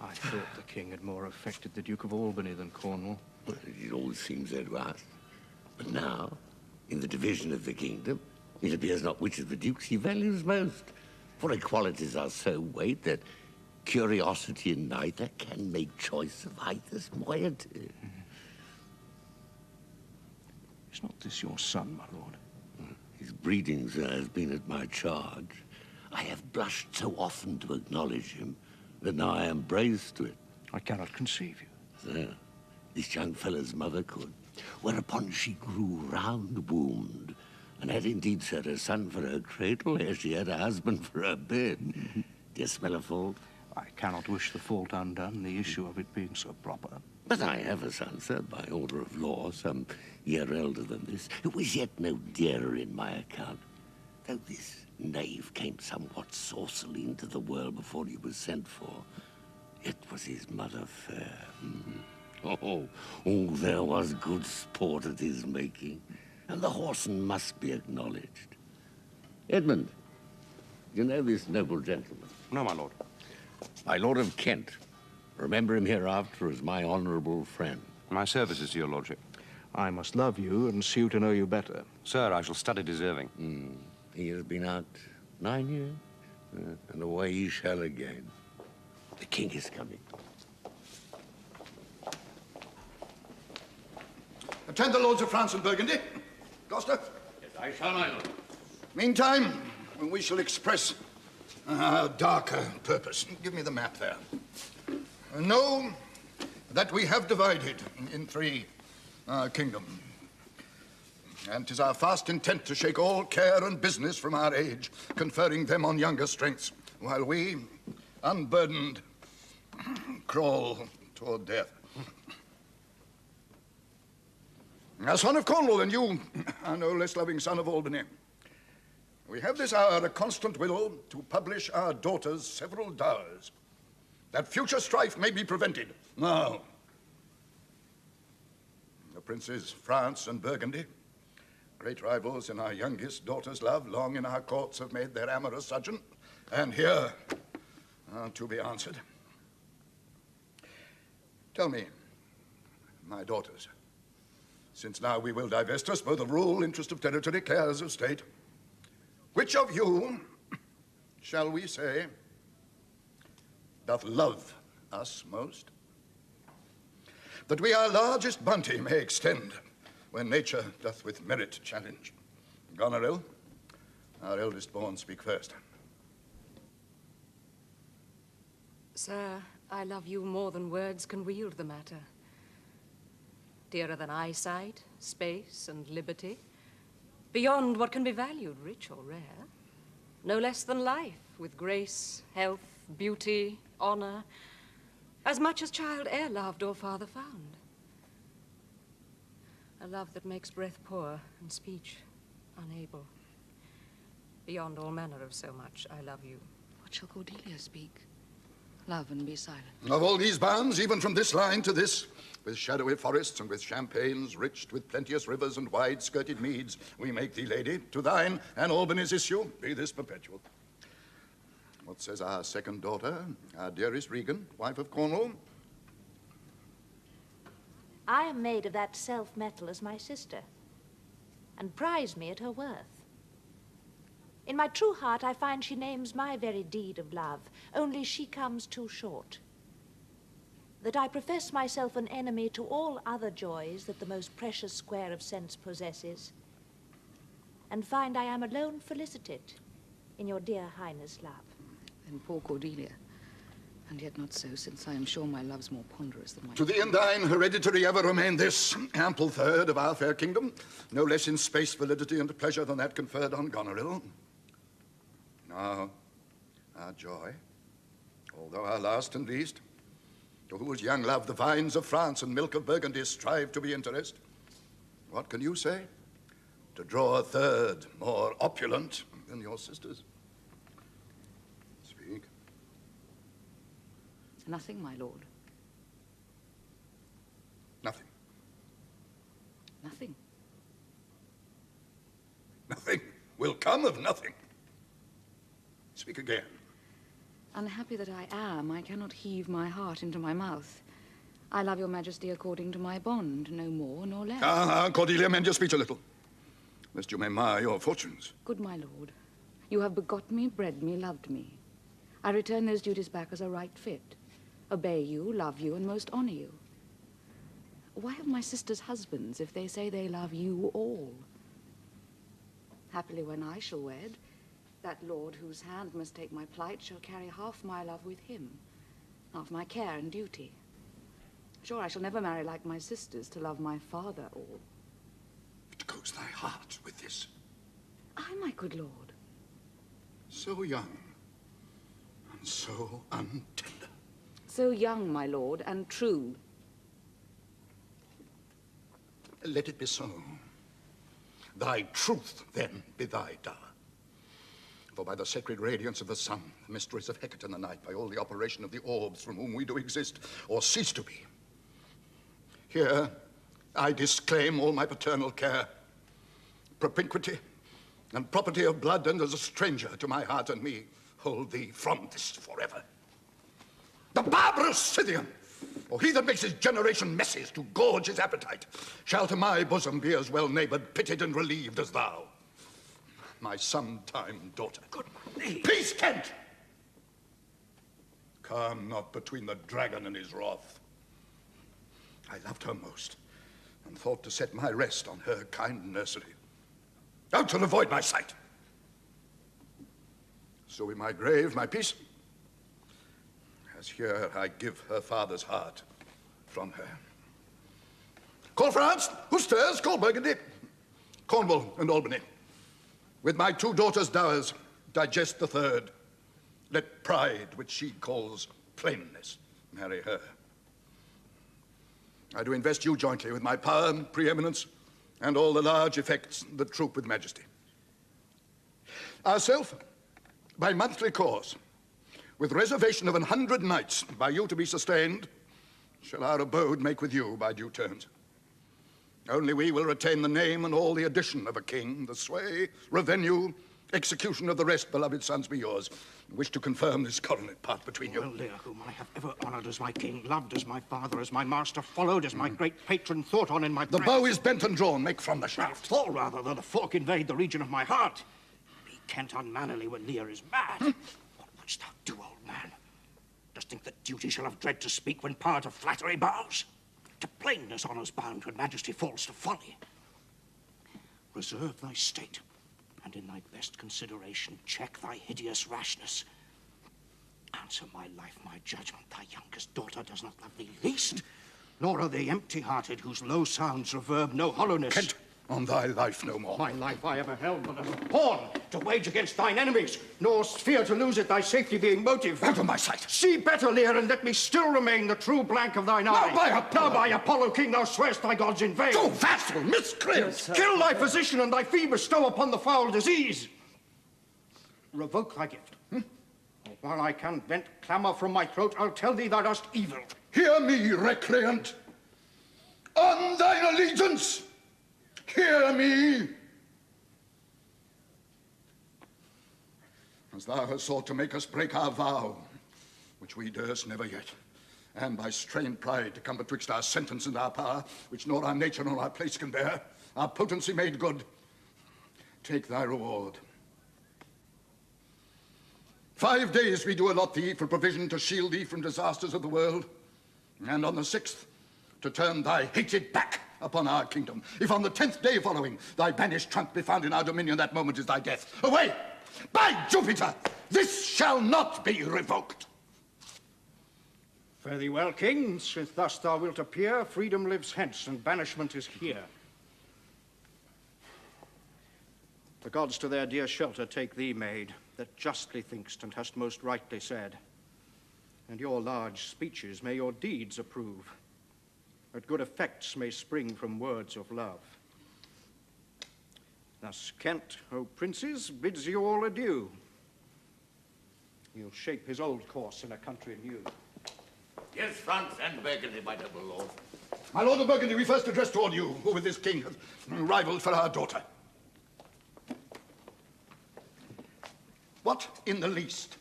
I thought the king had more affected the Duke of Albany than Cornwall. Well, it always seems so to us. But now, in the division of the kingdom, it appears not which of the dukes he values most. For equalities are so weighed that curiosity in neither can make choice of either's moiety. Is not this your son, my lord? His breeding, sir, has been at my charge. I have blushed so often to acknowledge him that now I am braced to it. I cannot conceive you. Sir, this young fellow's mother could, whereupon she grew round-wombed, and had indeed set her son for her cradle, ere she had a husband for her bed. Do you smell a fault? I cannot wish the fault undone, the issue of it being so proper. But I have a son, sir, by order of law, some year elder than this, who is yet no dearer in my account, though this knave came somewhat saucily into the world before he was sent for. Yet was his mother fair. Oh, there was good sport at his making, and the whoreson must be acknowledged. Edmund, you know this noble gentleman? No, my lord. My Lord of Kent. Remember him hereafter as my honorable friend. My services to your lordship. I must love you and sue to know you better. Sir, I shall study deserving. He has been out 9 years, and away he shall again. The king is coming. Attend the lords of France and Burgundy. Gloucester? Yes, I shall, my lord. Meantime, we shall express our darker purpose. Give me the map there. Know that we have divided in three our kingdom. And 'tis our fast intent to shake all care and business from our age, conferring them on younger strengths, while we, unburdened, crawl toward death. A son of Cornwall, and you are no less loving son of Albany. We have this hour a constant will to publish our daughters' several dowers, that future strife may be prevented. Now, the princes France and Burgundy, great rivals in our youngest daughter's love, long in our courts have made their amorous sojourn, and here are to be answered. Tell me, my daughters, since now we will divest us both of rule, interest of territory, cares of state, which of you, shall we say, doth love us most? That we our largest bounty may extend, when nature doth with merit challenge. Goneril, our eldest born, speak first. Sir, I love you more than words can wield the matter. Dearer than eyesight, space, and liberty. Beyond what can be valued, rich or rare. No less than life, with grace, health, beauty, honor. As much as child e'er loved or father found. A love that makes breath poor and speech unable. Beyond all manner of so much, I love you. What shall Cordelia speak? Love and be silent. Of all these bounds, even from this line to this, with shadowy forests and with champaigns, riched with plenteous rivers and wide-skirted meads, we make thee lady. To thine and Albany's issue be this perpetual. What says our second daughter, our dearest Regan, wife of Cornwall? I am made of that self-metal as my sister, and prize me at her worth. In my true heart I find she names my very deed of love, only she comes too short. That I profess myself an enemy to all other joys that the most precious square of sense possesses, and find I am alone felicitate in your dear highness' love. Then poor Cordelia, and yet not so, since I am sure my love's more ponderous than my... To thee and thine hereditary ever remain this ample third of our fair kingdom, no less in space, validity, and pleasure than that conferred on Goneril. Now, our joy, although our last and least, to whose young love the vines of France and milk of Burgundy strive to be interest, what can you say? To draw a third more opulent than your sisters? Speak. Nothing, my lord. Nothing. Nothing. Nothing will come of nothing. Speak again. Unhappy that I am, I cannot heave my heart into my mouth. I love your majesty according to my bond, no more nor less. Cordelia, mend your speech a little, lest you may mar your fortunes. Good my lord, you have begot me, bred me, loved me. I return those duties back as a right fit. Obey you, love you, and most honor you. Why have my sisters husbands if they say they love you all? Happily when I shall wed, that lord whose hand must take my plight shall carry half my love with him, half my care and duty. Sure, I shall never marry like my sisters to love my father all. It goes thy heart with this. Aye, my good lord. So young, and so untender. So young, my lord, and true. Let it be so. Thy truth, then, be thy dower. For by the sacred radiance of the sun, the mysteries of Hecate in the night, by all the operation of the orbs from whom we do exist, or cease to be, here I disclaim all my paternal care, propinquity, and property of blood, and as a stranger to my heart and me, hold thee from this forever. The barbarous Scythian, or he that makes his generation messes to gorge his appetite, shall to my bosom be as well neighbored, pitied, and relieved as thou, my sometime daughter. Good knee. Peace, Kent! Come not between the dragon and his wrath. I loved her most, and thought to set my rest on her kind nursery. Out and avoid my sight. So in my grave, my peace, as here I give her father's heart from her. Call France, Worcesters, call Burgundy, Cornwall and Albany. With my 2 daughters' dowers, digest the third. Let pride, which she calls plainness, marry her. I do invest you jointly with my power, preeminence, and all the large effects that troop with majesty. Ourself, by monthly course, with reservation of 100 nights by you to be sustained, shall our abode make with you by due terms. Only we will retain the name and all the addition of a king, the sway, revenue, execution of the rest, beloved sons, be yours. Wish to confirm this coronet part between you. Well, Lear, whom I have ever honored as my king, loved as my father, as my master, followed as my great patron, thought on in my The bow is bent and drawn, make from the shaft. Fall rather than the fork invade the region of my heart. Be Kent unmannerly when Lear is mad. What wouldst thou do, old man? Dost think that duty shall have dread to speak when power to flattery bows? To plainness honour's bound when majesty falls to folly. Reserve thy state, and in thy best consideration check thy hideous rashness. Answer my life, my judgment, thy youngest daughter does not love thee least, nor are they empty-hearted whose low sounds reverb no hollowness. Kent, on thy life no more. My life I ever held but as a pawn to wage against thine enemies, nor fear to lose it, thy safety being motive. Out of my sight. See better, Lear, and let me still remain the true blank of thine eye. Now by Apollo, king, thou swearest thy gods in vain. Go, vassal, miscreant! Kill thy physician and thy fee bestow upon the foul disease. Revoke thy gift. While I can vent clamour from my throat, I'll tell thee thou dost evil. Hear me, recreant. On thine allegiance, hear me. As thou hast sought to make us break our vow, which we durst never yet, and by strained pride to come betwixt our sentence and our power, which nor our nature nor our place can bear, our potency made good, take thy reward. 5 days we do allot thee for provision to shield thee from disasters of the world, and on the 6th to turn thy hated back upon our kingdom. If on the 10th day following thy banished trunk be found in our dominion, that moment is thy death. Away! By Jupiter, this shall not be revoked. Fare thee well, king, since thus thou wilt appear, freedom lives hence, and banishment is here. The gods to their dear shelter take thee, maid, that justly think'st and hast most rightly said. And your large speeches may your deeds approve, that good effects may spring from words of love. Thus Kent, O princes, bids you all adieu. He'll shape his old course in a country new. Yes, France and Burgundy, my noble lord. My lord of Burgundy, we first address toward you, who with this king have rivaled for our daughter. What in the least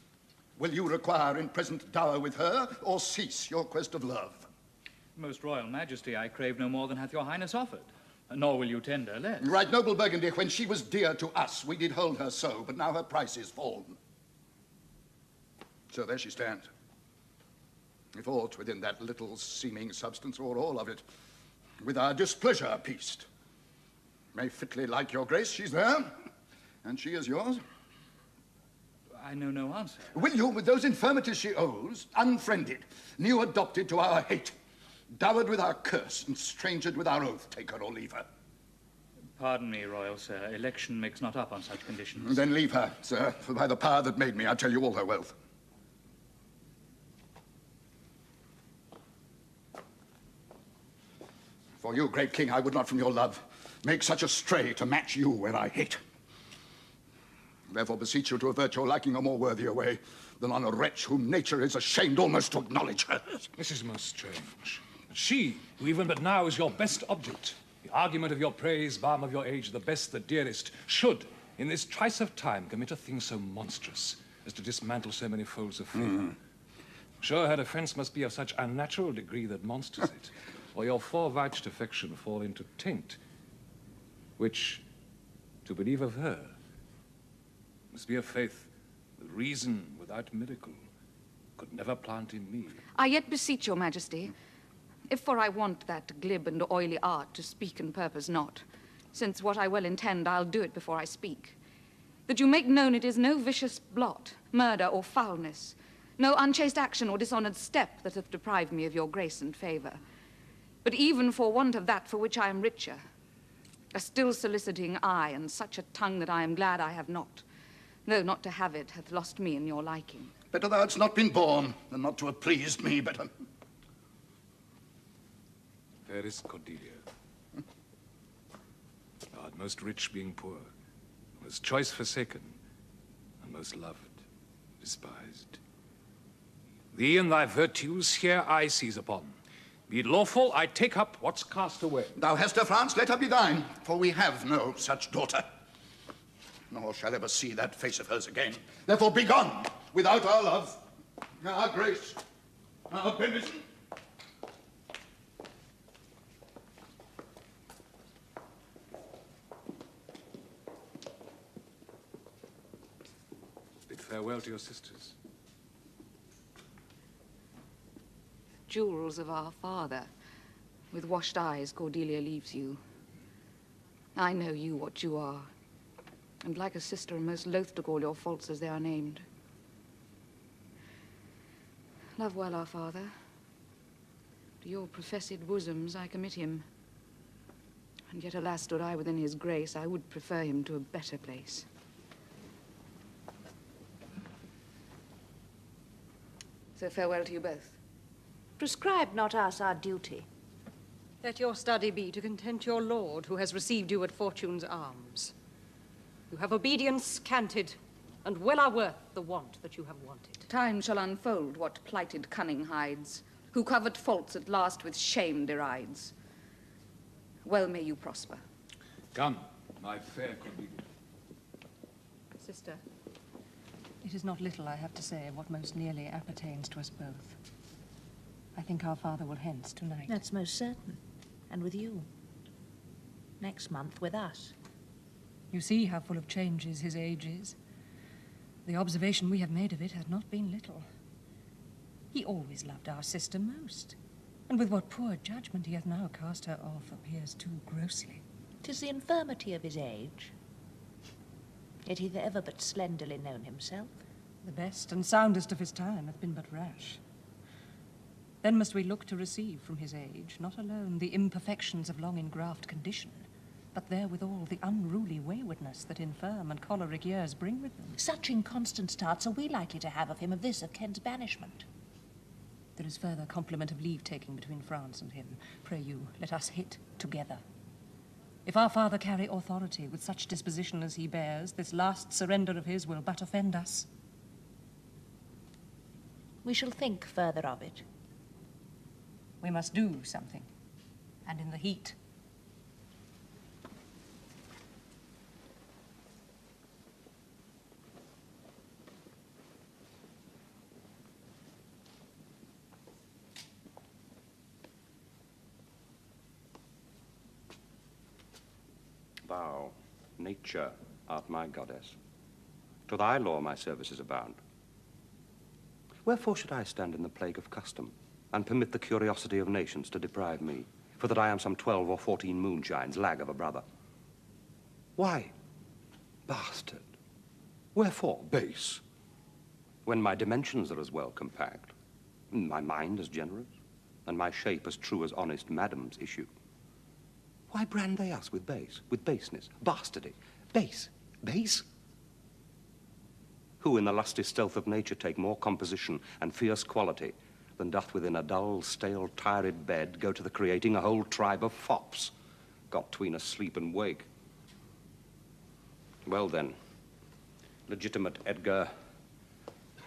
Will you require in present dower with her, or cease your quest of love? Most royal majesty, I crave no more than hath your highness offered, nor will you tender less. Right, noble Burgundy, when she was dear to us, we did hold her so, but now her price is fallen. So there she stands. If aught within that little seeming substance, or all of it, with our displeasure appeased, may fitly like your grace, she's there, and she is yours. I know no answer. Will you, with those infirmities she owes, unfriended, new adopted to our hate, dowered with our curse, and strangered with our oath, take her or leave her? Pardon me, royal sir. Election makes not up on such conditions. Then leave her, sir, for by the power that made me, I tell you all her wealth. For you, great king, I would not from your love make such a stray to match you where I hate. Therefore beseech you to avert your liking a more worthier way than on a wretch whom nature is ashamed almost to acknowledge her. This is most strange. She, who even but now is your best object, the argument of your praise, balm of your age, the best, the dearest, should, in this trice of time, commit a thing so monstrous as to dismantle so many folds of favor. Sure, her offense must be of such unnatural degree that monsters it, or your fore-vouched affection fall into taint, which, to believe of her, must be a faith that reason without miracle could never plant in me. I yet beseech your majesty, if for I want that glib and oily art to speak and purpose not, since what I well intend, I'll do it before I speak, that you make known it is no vicious blot, murder or foulness, no unchaste action or dishonored step that hath deprived me of your grace and favor, but even for want of that for which I am richer, a still soliciting eye and such a tongue that I am glad I have not, though not to have it hath lost me in your liking. Better thou hadst not been born than not to have pleased me better. Fairest Cordelia, thou art most rich being poor, most choice forsaken, and most loved, despised. Thee and thy virtues here I seize upon. Be it lawful, I take up what's cast away. Thou hast her, France, let her be thine, for we have no such daughter, nor shall ever see that face of hers again. Therefore be gone, without our love, our grace, our benison. Bid farewell to your sisters. Jewels of our father, with washed eyes Cordelia leaves you. I know you what you are, and like a sister am most loath to call your faults as they are named. Love well our father. To your professed bosoms I commit him. And yet, alas, stood I within his grace, I would prefer him to a better place. So farewell to you both. Prescribe not us our duty. Let your study be to content your lord, who has received you at fortune's arms. You have obedience canted, and well are worth the want that you have wanted. Time shall unfold what plighted cunning hides, who covert faults at last with shame derides. Well may you prosper. Come, my fair Cordelia. Sister, it is not little I have to say of what most nearly appertains to us both. I think our father will hence tonight. That's most certain. And with you. Next month with us. You see how full of changes his age is. The observation we have made of it has not been little. He always loved our sister most, and with what poor judgment he hath now cast her off appears too grossly. 'Tis the infirmity of his age. Yet he hath ever but slenderly known himself. The best and soundest of his time hath been but rash. Then must we look to receive from his age not alone the imperfections of long engraft condition, but therewithal the unruly waywardness that infirm and choleric years bring with them. Such inconstant starts are we likely to have of him of this of Kent's banishment. There is further compliment of leave-taking between France and him. Pray you, let us hit together. If our father carry authority with such disposition as he bears, this last surrender of his will but offend us. We shall think further of it. We must do something, and in the heat. bow. Nature art my goddess. To thy law my services abound. Wherefore should I stand in the plague of custom, and permit the curiosity of nations to deprive me, for that I am some 12 or 14 moonshines, lag of a brother? Why, bastard? Wherefore base? When my dimensions are as well compact, my mind as generous, and my shape as true as honest madam's issue. Why brand they us with base, with baseness, bastardy, base, base? Who in the lusty stealth of nature take more composition and fierce quality than doth within a dull, stale, tired bed go to the creating a whole tribe of fops, got tween asleep and wake? Well then, legitimate Edgar,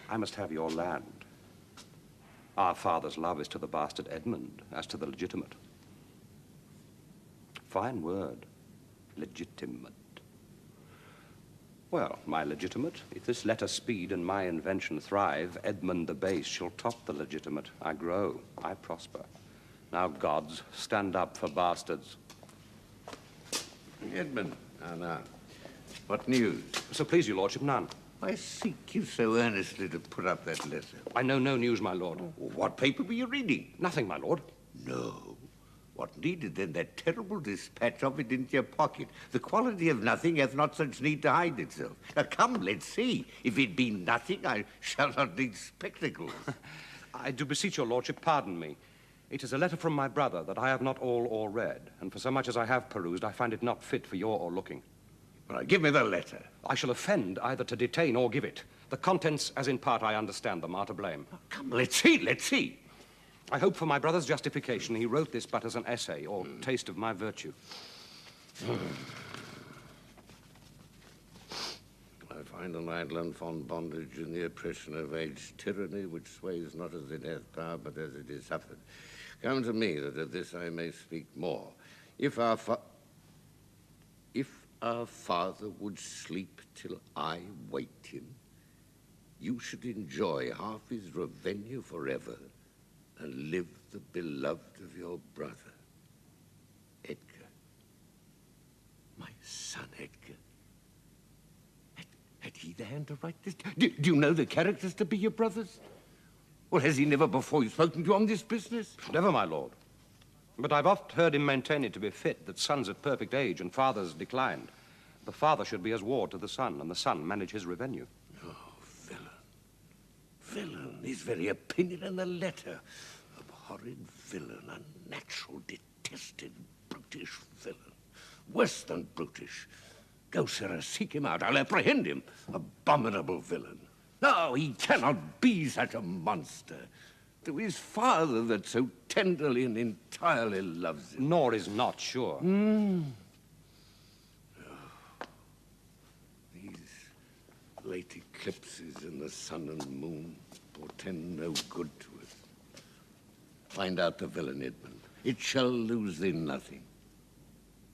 I must have your land. Our father's love is to the bastard Edmund as to the legitimate. Fine word, legitimate. Well, my legitimate, if this letter speed and my invention thrive, Edmund the base shall top the legitimate. I grow, I prosper. Now, gods, stand up for bastards. Edmund, now. What news? So please you, lordship, none. I seek you so earnestly to put up that letter. I know no news, my lord. What paper were you reading? Nothing, my lord. No. What needed then that terrible dispatch of it into your pocket? The quality of nothing hath not such need to hide itself. Now come, let's see. If it be nothing, I shall not need spectacles. I do beseech your lordship, pardon me. It is a letter from my brother that I have not all read, and for so much as I have perused, I find it not fit for your or looking. Well, give me the letter. I shall offend either to detain or give it. The contents, as in part I understand them, are to blame. Oh, come, let's see, let's see. I hope for my brother's justification he wrote this but as an essay, or taste of my virtue. I find an idle and fond bondage in the oppression of age, tyranny which sways not as it hath power, but as it is suffered. Come to me, that of this I may speak more. If our father would sleep till I waked him, you should enjoy half his revenue forever, and live the beloved of your brother, Edgar. My son, Edgar. Had he the hand to write this? Do you know the characters to be your brothers? Well, has he never before spoken to you on this business? Never, my lord. But I've oft heard him maintain it to be fit that sons at perfect age and fathers declined. The father should be as ward to the son, and the son manage his revenue. Oh, villain. Villain, his very opinion in the letter. Abhorred villain, unnatural, detested, brutish villain. Worse than brutish. Go, sirrah, seek him out. I'll apprehend him. Abominable villain. No, he cannot be such a monster. To his father that so tenderly and entirely loves him. Nor is not sure. Late eclipses in the sun and moon portend no good to us. Find out the villain, Edmund. It shall lose thee nothing.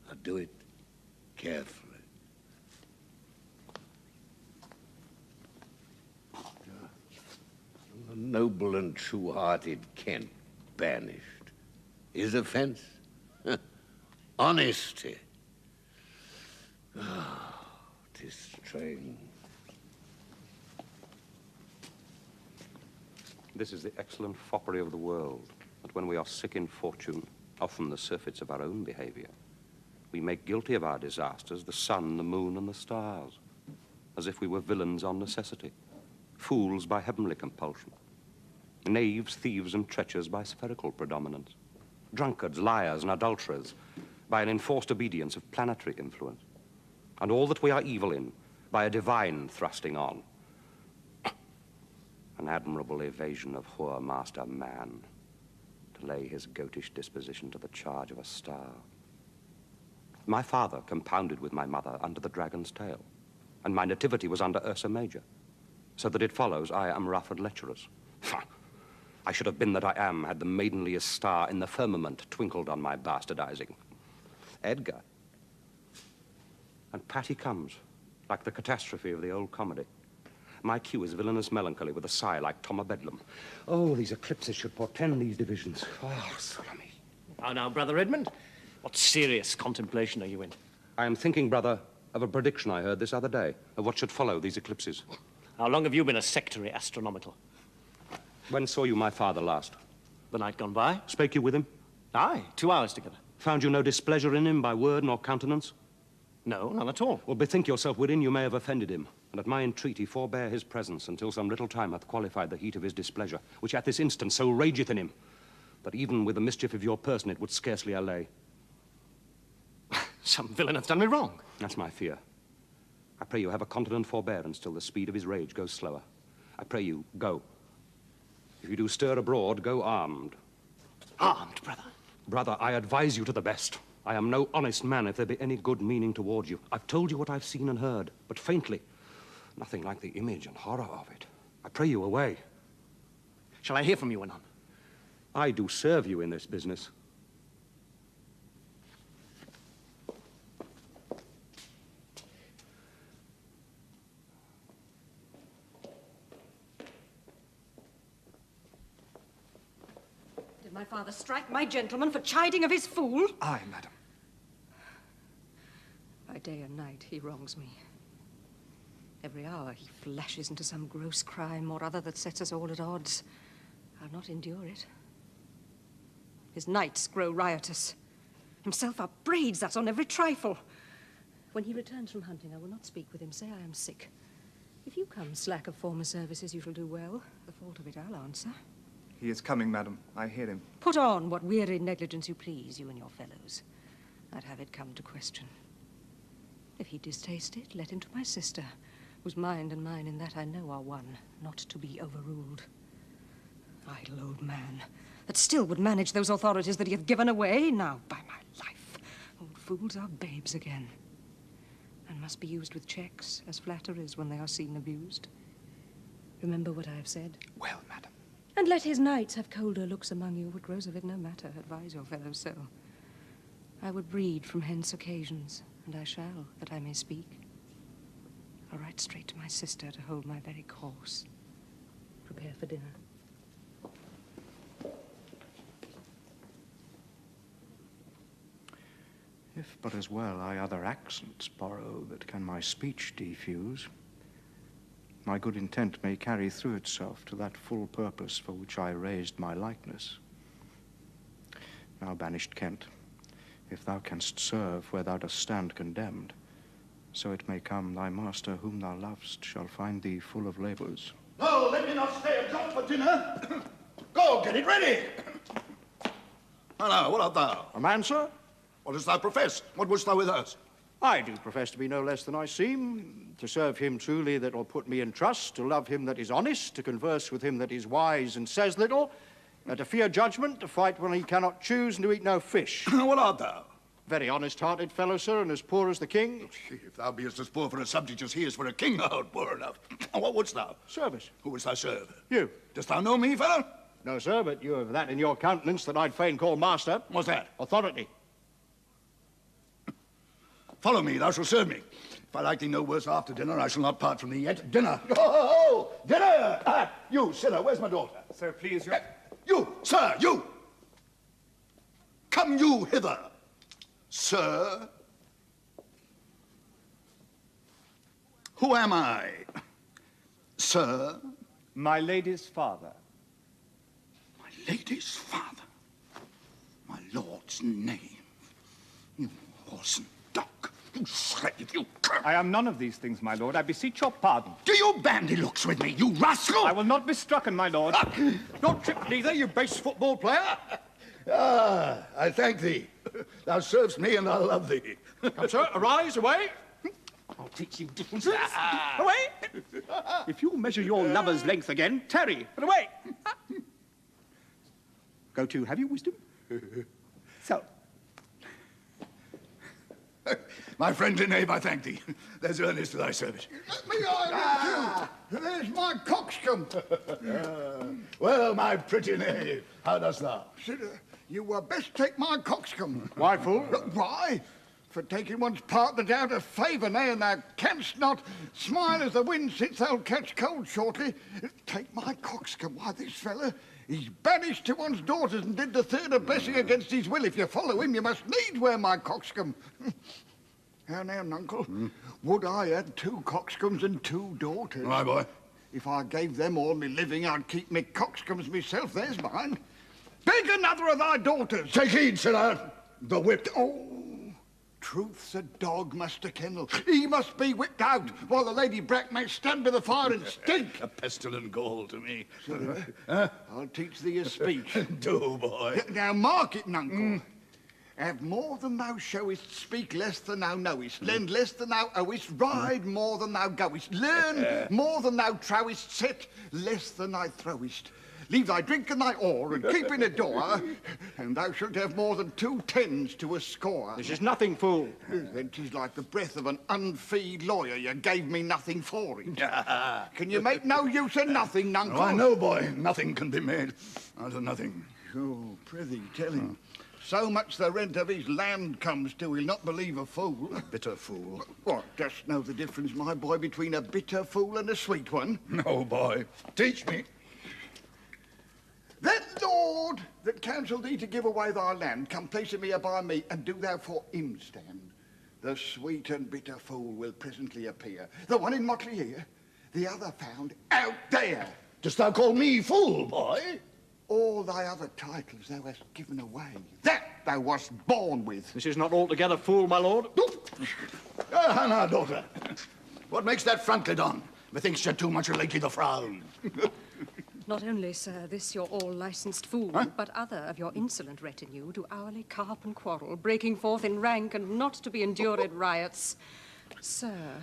Now do it carefully. The noble and true-hearted Kent banished. His offense? Honesty. Ah, 'tis strange. This is the excellent foppery of the world, that when we are sick in fortune, often the surfeits of our own behavior, we make guilty of our disasters the sun, the moon, and the stars, as if we were villains on necessity, fools by heavenly compulsion, knaves, thieves, and treachers by spherical predominance, drunkards, liars, and adulterers by an enforced obedience of planetary influence, and all that we are evil in by a divine thrusting on. An admirable evasion of hoar master man, to lay his goatish disposition to the charge of a star. My father compounded with my mother under the dragon's tail, and my nativity was under Ursa Major, so that it follows I am rough and lecherous. I should have been that I am had the maidenliest star in the firmament twinkled on my bastardizing. Edgar. And Patty comes, like the catastrophe of the old comedy. My cue is villainous melancholy with a sigh like Tom o' Bedlam. Oh, these eclipses should portend these divisions. Oh, Salome. Now, brother Edmund, what serious contemplation are you in? I am thinking, brother, of a prediction I heard this other day, of what should follow these eclipses. How long have you been a sectary astronomical? When saw you my father last? The night gone by? Spake you with him? Aye, 2 hours together. Found you no displeasure in him by word nor countenance? No, none at all. Well, bethink yourself wherein you may have offended him, and at my entreaty forbear his presence until some little time hath qualified the heat of his displeasure, which at this instant so rageth in him, that even with the mischief of your person it would scarcely allay. Some villain hath done me wrong. That's my fear. I pray you have a continent forbearance till the speed of his rage goes slower. I pray you, go. If you do stir abroad, go armed. Armed, brother? Brother, I advise you to the best. I am no honest man if there be any good meaning towards you. I've told you what I've seen and heard, but faintly. Nothing like the image and horror of it. I pray you away. Shall I hear from you anon? I do serve you in this business. Did my father strike my gentleman for chiding of his fool? Aye, madam. By day and night he wrongs me. Every hour he flashes into some gross crime or other that sets us all at odds. I'll not endure it. His nights grow riotous. Himself upbraids us on every trifle. When he returns from hunting, I will not speak with him. Say I am sick. If you come slack of former services, you shall do well. The fault of it I'll answer. He is coming, madam. I hear him. Put on what weary negligence you please, you and your fellows. I'd have it come to question. If he distaste it, let him to my sister, whose mind and mine in that I know are one, not to be overruled. Idle old man, that still would manage those authorities that he hath given away. Now, by my life, old fools are babes again, and must be used with checks, as flatteries when they are seen abused. Remember what I have said. Well, madam. And let his knights have colder looks among you. What grows of it no matter. Advise your fellows so. I would breed from hence occasions, and I shall, that I may speak. I'll write straight to my sister to hold my very course. Prepare for dinner. If but as well I other accents borrow that can my speech defuse, my good intent may carry through itself to that full purpose for which I raised my likeness. Now, banished Kent, if thou canst serve where thou dost stand condemned, so it may come thy master whom thou lovest shall find thee full of labours. No, let me not stay a drop for dinner. Go, get it ready. Now, what art thou? A man, sir? What dost thou profess? What wouldst thou with us? I do profess to be no less than I seem, to serve him truly that will put me in trust, to love him that is honest, to converse with him that is wise and says little, to fear judgment, to fight when he cannot choose, and to eat no fish. What art thou? Very honest-hearted fellow, sir, and as poor as the king. If thou beest as poor for a subject as he is for a king, thou art poor enough. What wouldst thou? Service. Who wouldst thou serve? You. Dost thou know me, fellow? No, sir, but you have that in your countenance that I'd fain call master. What's that? Authority. Follow me, thou shalt serve me. If I like thee no worse after dinner, I shall not part from thee yet. Dinner! Oh, dinner! You, sinner, where's my daughter? Sir, please, your... You, sir, you! Come you hither, sir. Who am I, sir? My lady's father. My lady's father? My lord's name? You horse and dog, you slave, you cur! I am none of these things, my lord. I beseech your pardon. Do you bandy looks with me, you rascal? I will not be strucken, my lord. Not tripped neither, you base football player. I thank thee. Thou servest me and I'll love thee. Come, sir, arise, away. I'll teach you differences. Away. If you measure your lover's length again, tarry, but away. Go to, have you wisdom? So, my friendly knave, I thank thee. There's earnest to thy service. Let me eye you. There's my coxcomb. Well, my pretty knave, how dost thou? You were best take my coxcomb. Why, fool? Why? For taking one's part that's out of favour, nay, and thou canst not smile as the wind sits, thou'll catch cold shortly. Take my coxcomb. Why, this fella, he's banished to one's daughters and did the third a blessing against his will. If you follow him, you must needs wear my coxcomb. How now, Nuncle? Would I had 2 coxcombs and 2 daughters? Aye, boy. If I gave them all me living, I'd keep me coxcombs myself. There's mine. Beg another of thy daughters. Take heed, sirrah. The whipped. Oh, truth's a dog, Master Kennel. He must be whipped out while the Lady Brack may stand by the fire and stink. A pestilent gall to me. I'll teach thee a speech. Do, boy. Now mark it, Nuncle. Have more than thou showest, speak less than thou knowest, lend less than thou owest, ride more than thou goest, learn more than thou trowest, set less than thou throwest. Leave thy drink and thy oar, and keep in a door, and thou shalt have more than 2 tens to a score. This is nothing, fool. Then 'tis like the breath of an unfeed lawyer. You gave me nothing for it. Can you make no use of nothing, Nuncle? Oh, I know, boy. Nothing can be made out of nothing. Oh, prithee, tell him. So much the rent of his land comes to, he'll not believe a fool. A bitter fool. What, dost know the difference, my boy, between a bitter fool and a sweet one? No, boy. Teach me. That lord that counselled thee to give away thy land, come place him here by me, and do thou for him stand. The sweet and bitter fool will presently appear. The one in motley here, the other found out there. Dost thou call me fool, boy? All thy other titles thou hast given away. That thou wast born with. This is not altogether fool, my lord. Now, daughter. What makes that frontlet on? Methinks you're too much lately the frown. Not only, sir, this your all-licensed fool, but other of your insolent retinue do hourly carp and quarrel, breaking forth in rank and not to be endured riots. Sir,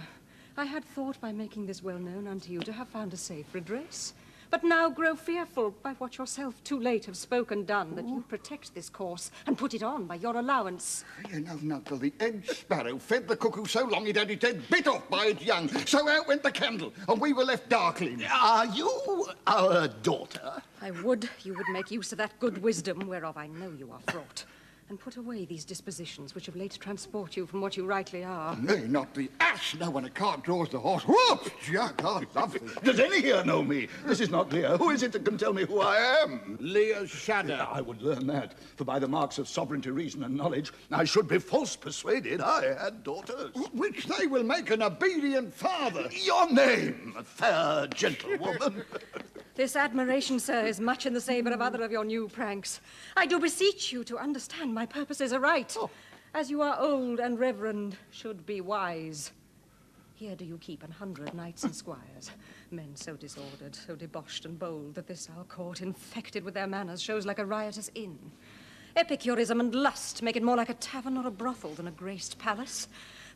I had thought by making this well known unto you to have found a safe redress, but now grow fearful by what yourself too late have spoken done, that you protect this course and put it on by your allowance. You know, Nuncle, the edge sparrow fed the cuckoo so long it had its head bit off by its young. So out went the candle, and we were left darkling. Are you our daughter? I would you would make use of that good wisdom whereof I know you are fraught, and put away these dispositions which of late transport you from what you rightly are. Nay, not the ass. No, when a cart draws the horse. Whoop! Jack, I love thee. Does any here know me? This is not Lear. Who is it that can tell me who I am? Lear's shadow. I would learn that, for by the marks of sovereignty, reason, and knowledge, I should be false persuaded I had daughters. Which they will make an obedient father. Your name, fair gentlewoman. This admiration, sir, is much in the savour of other of your new pranks. I do beseech you to understand my purposes aright. As you are old and reverend, should be wise. Here do you keep 100 knights and squires, men so disordered, so debauched and bold, that this our court, infected with their manners, shows like a riotous inn. Epicurism and lust make it more like a tavern or a brothel than a graced palace.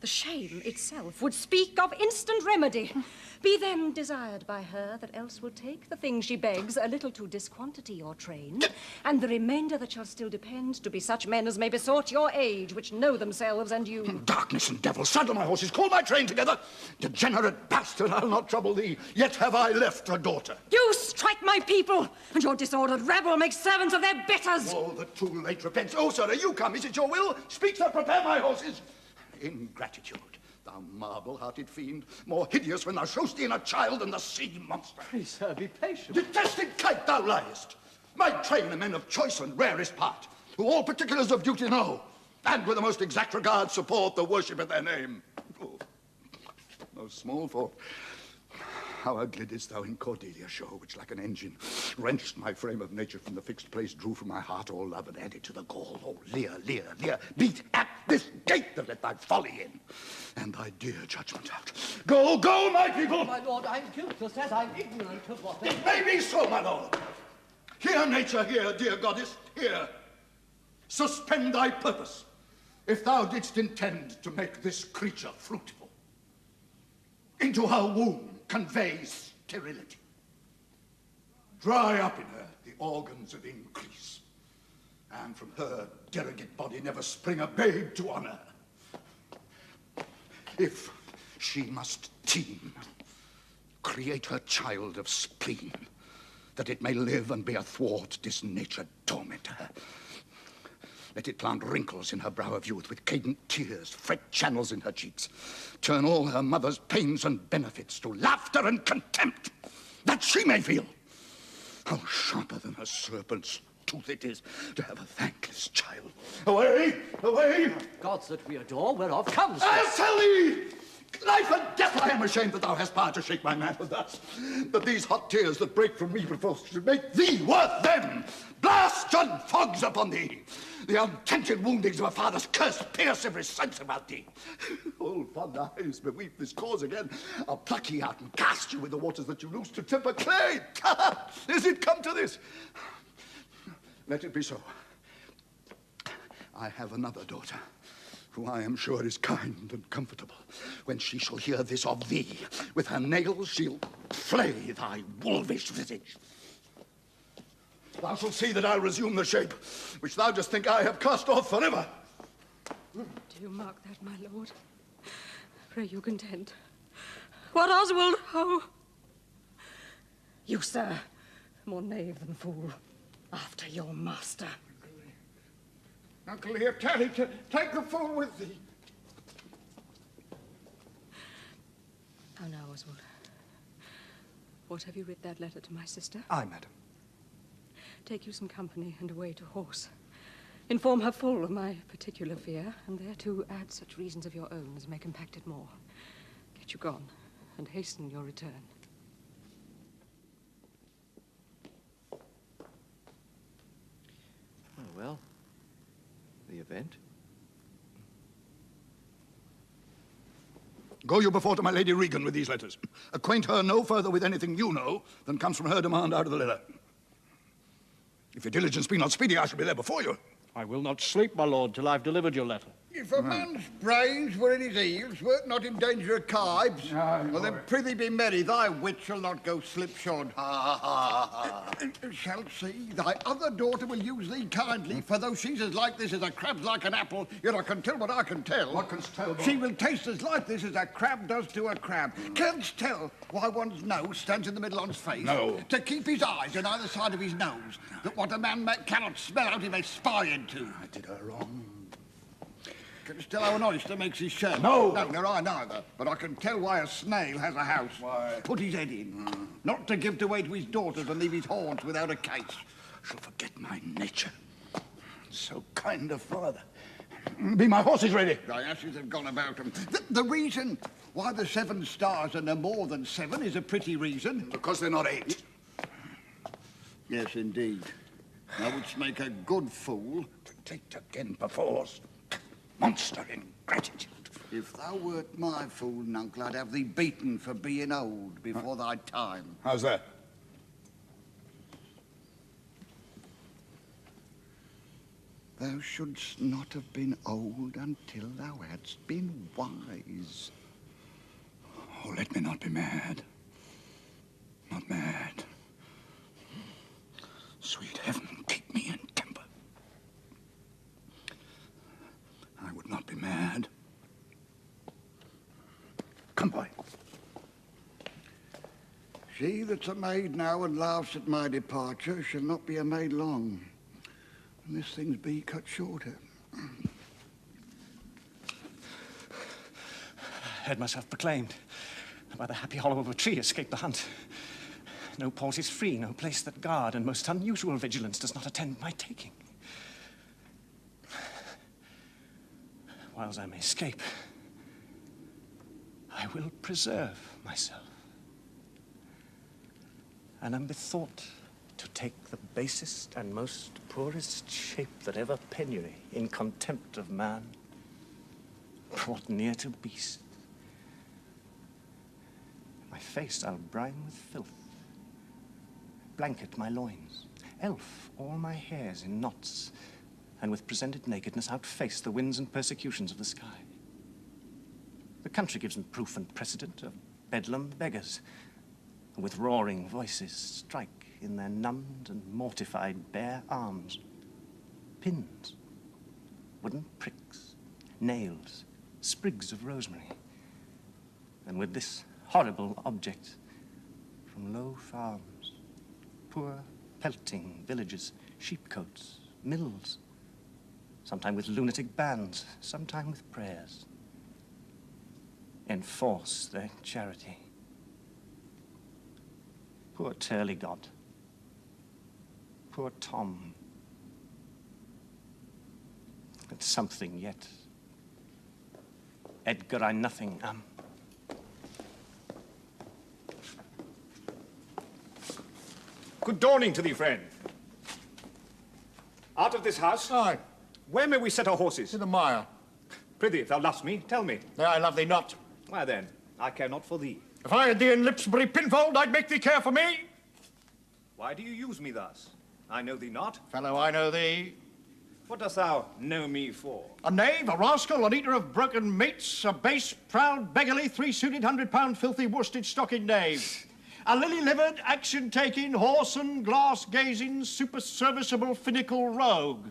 The shame itself would speak of instant remedy. Be then desired by her that else will take the thing she begs a little to disquantity your train, and the remainder that shall still depend to be such men as may besort your age, which know themselves and you. Darkness and devil, saddle my horses, call my train together. Degenerate bastard, I'll not trouble thee, yet have I left a daughter. You strike my people, and your disordered rabble make servants of their betters. Oh, the too late repents. Oh, sir, are you come? Is it your will? Speak, sir, prepare my horses. Ingratitude, thou marble-hearted fiend, more hideous when thou show'st in a child than the sea monster. Please, sir, be patient. Detested kite, thou liest. My train are men of choice and rarest part, who all particulars of duty know, and with the most exact regard support the worship of their name. Oh, no small fault. How ugly didst thou in Cordelia show, which like an engine wrenched my frame of nature from the fixed place, drew from my heart all love, and added to the gall. Oh, Lear, Lear, Lear, beat at this gate that let thy folly in, and thy dear judgment out. Go, go, my people! My lord, I'm guiltless as I'm ignorant of what they... It may be so, my lord. Hear nature, hear, dear goddess, hear. Suspend thy purpose, if thou didst intend to make this creature fruitful. Into her womb convey sterility. Dry up in her the organs of increase, and from her derogate body never spring a babe to honor. If she must teem, create her child of spleen, that it may live and be athwart disnatured tormentor. Let it plant wrinkles in her brow of youth, with cadent tears fret channels in her cheeks. Turn all her mother's pains and benefits to laughter and contempt, that she may feel how sharper than a serpent's tooth it is to have a thankless child. Away, Away! Gods that we adore, whereof comes this? I'll tell thee! Life and death, I am ashamed that thou hast power to shake my manhood thus. But these hot tears that break from me perforce should make thee worth them. Blast John fogs upon thee. The untented woundings of a father's curse pierce every sense about thee. Old fond eyes beweep this cause again. I'll pluck ye out and cast you with the waters that you loose to temper clay. Is it come to this? Let it be so. I have another daughter, who I am sure is kind and comfortable. When she shall hear this of thee, with her nails she'll flay thy wolvish visage. Thou shalt see that I'll resume the shape, which thou dost think I have cast off forever. Do you mark that, my lord? Pray you content. What, Oswald? Oh! You, sir, more knave than fool, after your master. Uncle Lear, tarry, take the fool with thee. How now, Oswald? What have you writ that letter to my sister? Aye, madam. Take you some company and away to horse. Inform her full of my particular fear, and thereto add such reasons of your own as may compact it more. Get you gone, and hasten your return. Oh, well, the event. Go you before to my Lady Regan with these letters. Acquaint her no further with anything you know than comes from her demand out of the letter. If your diligence be not speedy, I shall be there before you. I will not sleep, my lord, till I've delivered your letter. If a man's brains were in his heels, wert not in danger of kibes, well then prithee be merry, thy wit shall not go slipshod. Shalt see, thy other daughter will use thee kindly, for though she's as like this as a crab's like an apple, yet I can tell what I can tell. What canst tell, boy? She will taste as like this as a crab does to a crab. Canst tell why one's nose stands in the middle on's face? No. To keep his eyes on either side of his nose, that what a man cannot smell out he may spy into. I did her wrong. Can tell how an oyster makes his shell. No. No, nor I neither. But I can tell why a snail has a house. Why? Put his head in. Not to give away to his daughters and leave his horns without a case. Shall forget my nature. So kind a father. Be my horses ready? Thy ashes have gone about them. The reason why the 7 stars are no more than 7 is a pretty reason. Because they're not 8. Yes, indeed. Thou wouldst make a good fool. Protect again perforce. Monster ingratitude. If thou wert my fool, uncle, I'd have thee beaten for being old before thy time. How's that? Thou shouldst not have been old until thou hadst been wise. Oh, let me not be mad. Not mad. Sweet heaven, keep me in temper. I would not be mad. Come, boy. She that's a maid now and laughs at my departure shall not be a maid long. And this thing's be cut shorter. Heard myself proclaimed. By the happy hollow of a tree escaped the hunt. No pause is free, no place that guard, and most unusual vigilance does not attend my taking. Whiles I may escape, I will preserve myself. And am bethought to take the basest and most poorest shape that ever penury, in contempt of man, brought near to beast. My face I'll brine with filth, blanket my loins, elf all my hairs in knots, and with presented nakedness outface the winds and persecutions of the sky. The country gives them proof and precedent of bedlam beggars, and with roaring voices strike in their numbed and mortified bare arms pins, wooden pricks, nails, sprigs of rosemary, and with this horrible object from low farms, poor pelting villages, sheepcotes, mills, sometime with lunatic bands, sometime with prayers, enforce their charity. Poor Turligod, poor Tom, And something yet. Edgar, I nothing am. Good dawning to thee, friend. Out of this house? Aye. Where may we set our horses? To the mire. Prithee, if thou lovest me, tell me. Nay, I love thee not. Why then, I care not for thee. If I had thee in Lipsbury Pinfold, I'd make thee care for me. Why do you use me thus? I know thee not. Fellow, I know thee. What dost thou know me for? A knave, a rascal, an eater of broken meats, a base, proud, beggarly, three-suited, 100-pound, filthy, worsted-stocking knave. A lily-livered, action-taking, horse and glass-gazing, super-serviceable, finical rogue.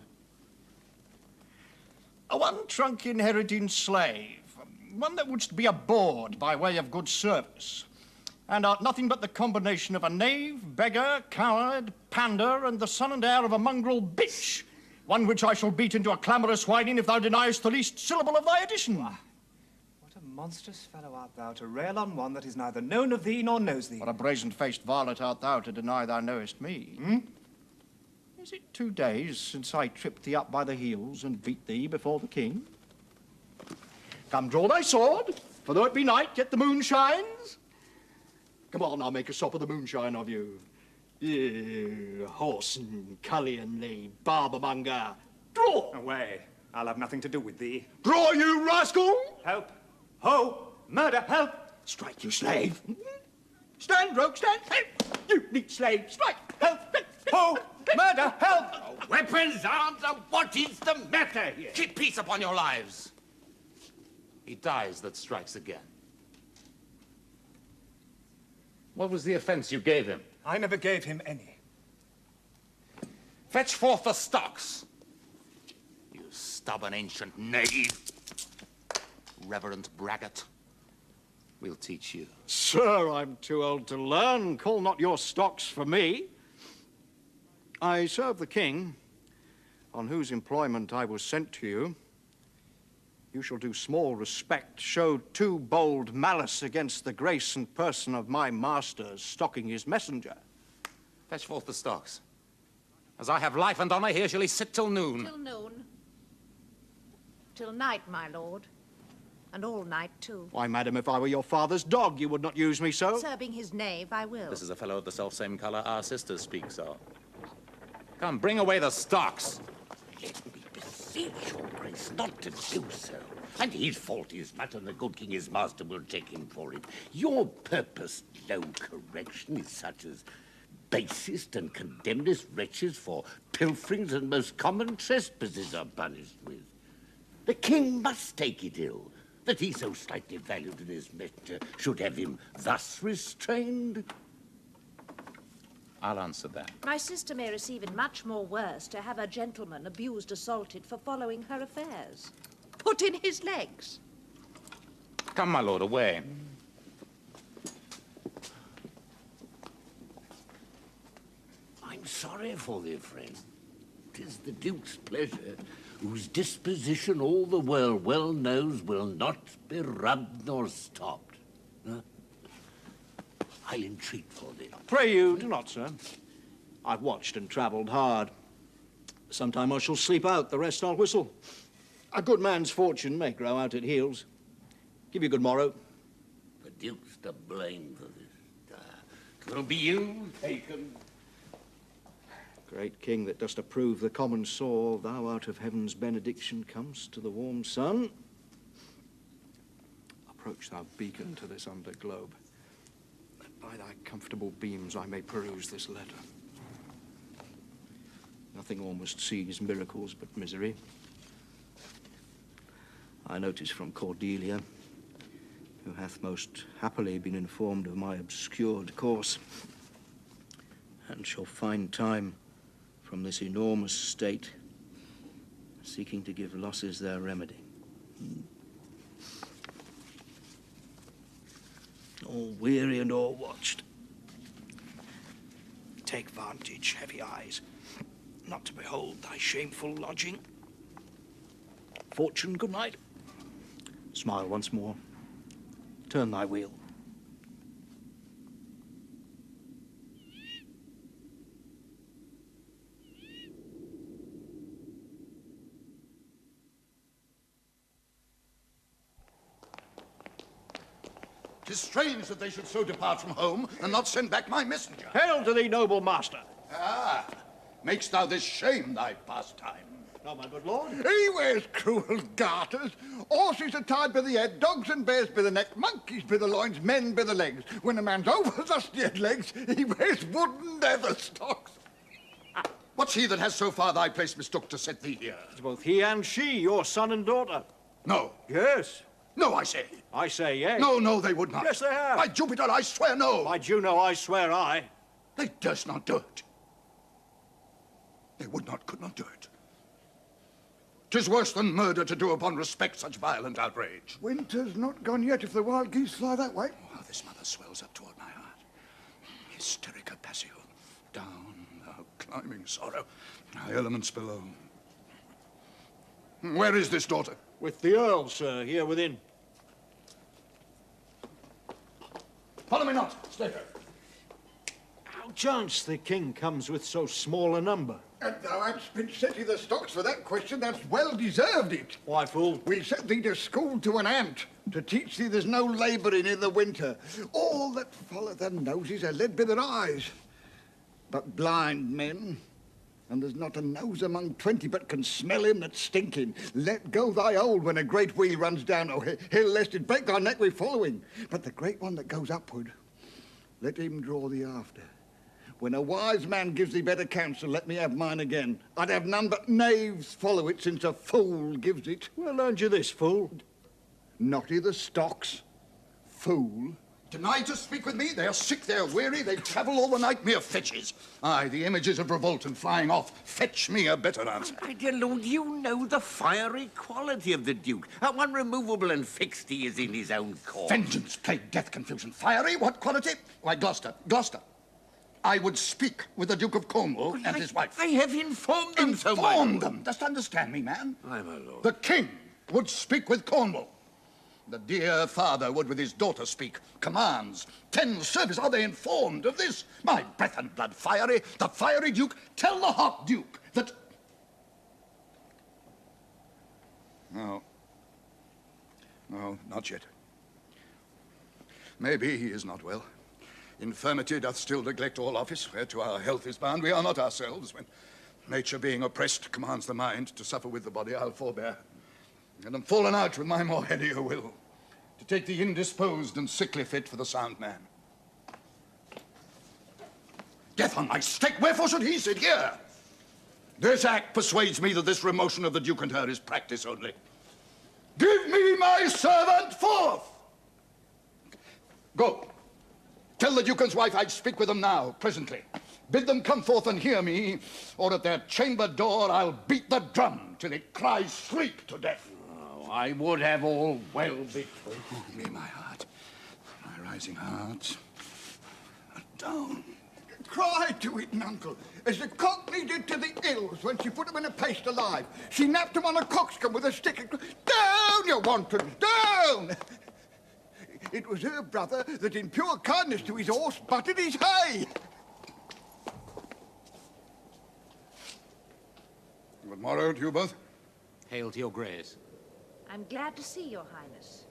A one-trunk inheriting slave. One that wouldst be abhorred by way of good service. And art nothing but the combination of a knave, beggar, coward, pander, and the son and heir of a mongrel bitch. One which I shall beat into a clamorous whining if thou deniest the least syllable of thy addition. What a monstrous fellow art thou to rail on one that is neither known of thee nor knows thee. What a brazen-faced varlet art thou to deny thou knowest me, hmm? Is it 2 days since I tripped thee up by the heels and beat thee before the king? Come, draw thy sword, for though it be night, yet the moon shines. Come on, I'll make a sop of the moonshine of you. Horse and cullionly, barbermonger. Draw! Away. I'll have nothing to do with thee. Draw, you rascal! Help! Ho! Murder! Help! Strike, you slave! Stand, rogue, stand! You neat slave! Strike! Help! Ho! Murder! Help! Weapons, arms, what is the matter here? Keep peace upon your lives. He dies that strikes again. What was the offense you gave him? I never gave him any. Fetch forth the stocks. You stubborn ancient knave. Reverend braggart. We'll teach you. Sir, I'm too old to learn. Call not your stocks for me. I serve the king, on whose employment I was sent to you. You shall do small respect, show too bold malice against the grace and person of my master, stocking his messenger. Fetch forth the stocks. As I have life and honor, here shall he sit till noon. Till noon. Till night, my lord. And all night, too. Why, madam, if I were your father's dog, you would not use me so. Serving his knave, I will. This is a fellow of the self-same color our sisters speak so. Come, bring away the stocks. Let me beseech your grace not to do so. And his fault is but, and the good king his master will take him for it. Your purposed low correction is such as basest and condemnedest wretches for pilferings and most common trespasses are punished with. The king must take it ill, that he so slightly valued in his messenger should have him thus restrained. I'll answer that. My sister may receive it much more worse to have a gentleman abused, assaulted for following her affairs. Put in his legs. Come, my lord, away. I'm sorry for thee, friend. 'Tis the Duke's pleasure, whose disposition all the world well knows will not be rubbed nor stopped. I'll entreat for thee. Pray you, do not, sir. I've watched and travelled hard. Sometime I shall sleep out, the rest I'll whistle. A good man's fortune may grow out at heels. Give you good morrow. The Duke's to blame for this. 'Twill be ill taken. Great king that dost approve the common sore, thou out of heaven's benediction comest to the warm sun. Approach thou beacon to this underglobe, that by thy comfortable beams I may peruse this letter. Nothing almost sees miracles but misery. I notice from Cordelia, who hath most happily been informed of my obscured course, and shall find time from this enormous state, seeking to give losses their remedy. All weary and all watched. Take vantage, heavy eyes, not to behold thy shameful lodging. Fortune, good night. Smile once more. Turn thy wheel. 'Tis strange that they should so depart from home and not send back my messenger. Hail to thee, noble master. Ah, makest thou this shame thy pastime? No, my good lord. He wears cruel garters. Horses are tied by the head, dogs and bears by the neck, monkeys by the loins, men by the legs. When a man's over thus dead legs, he wears wooden leather stocks. What's he that has so far thy place mistook to set thee here? It's both he and she, your son and daughter. No. Yes. No, I say. I say yes. No, no, they would not. Yes, they have. By Jupiter, I swear no. By Juno, I swear I. They durst not do it. They would not, could not do it. 'Tis worse than murder to do upon respect such violent outrage. Winter's not gone yet if the wild geese fly that way. Oh, how this mother swells up toward my heart. Hysterica passio. Down, thou climbing sorrow. Thy elements below. Where is this daughter? With the Earl, sir, here within. Follow me not. Stay here. How chance the king comes with so small a number? And thou hadst been setting the stocks for that question, thou'dst well deserved it. Why, fool? We'll set thee to school to an ant, to teach thee there's no labouring in the winter. All that follow their noses are led by their eyes. But blind men, and there's not a nose among 20 but can smell him that's stinking. Let go thy old when a great wheel runs down a hill, lest it break thy neck with following. But the great one that goes upward, let him draw thee after. When a wise man gives thee better counsel, let me have mine again. I'd have none but knaves follow it, since a fool gives it. Well, learned you this, fool? Not i' the stocks, fool. Deny to speak with me? They are sick, they are weary, they travel all the night, mere fetches. Aye, the images of revolt and flying off. Fetch me a better answer. My dear lord, you know the fiery quality of the Duke. How unremovable and fixed he is in his own court. Vengeance, plague, death, confusion. Fiery? What quality? Why, Gloucester. I would speak with the Duke of Cornwall and his wife. I have informed them so much. Informed them? Dost understand me, man? Aye, my lord. The king would speak with Cornwall. The dear father would with his daughter speak. Commands. 10 service. Are they informed of this? My breath and blood fiery. The fiery Duke. Tell the hot Duke that... No. No, not yet. Maybe he is not well. Infirmity doth still neglect all office, whereto our health is bound. We are not ourselves. When nature being oppressed commands the mind to suffer with the body, I'll forbear. And am fallen out with my more headier will, to take the indisposed and sickly fit for the sound man. Death on my stake, wherefore should he sit here? This act persuades me that this remotion of the Duke and her is practice only. Give me my servant forth! Go. Tell the Duke and his wife I'd speak with them now, presently. Bid them come forth and hear me, or at their chamber door I'll beat the drum till it cries shriek to death. Oh, I would have all well between. Oh, me, my heart, my rising heart, down. Cry to it, Nuncle, as the Cockney did to the ills when she put him in a paste alive. She napped him on a coxcomb with a stick and... Down, you wantons, down! It was her brother that in pure kindness to his horse butted his hay. Good morrow to you both. Hail to your grace. I'm glad to see your highness.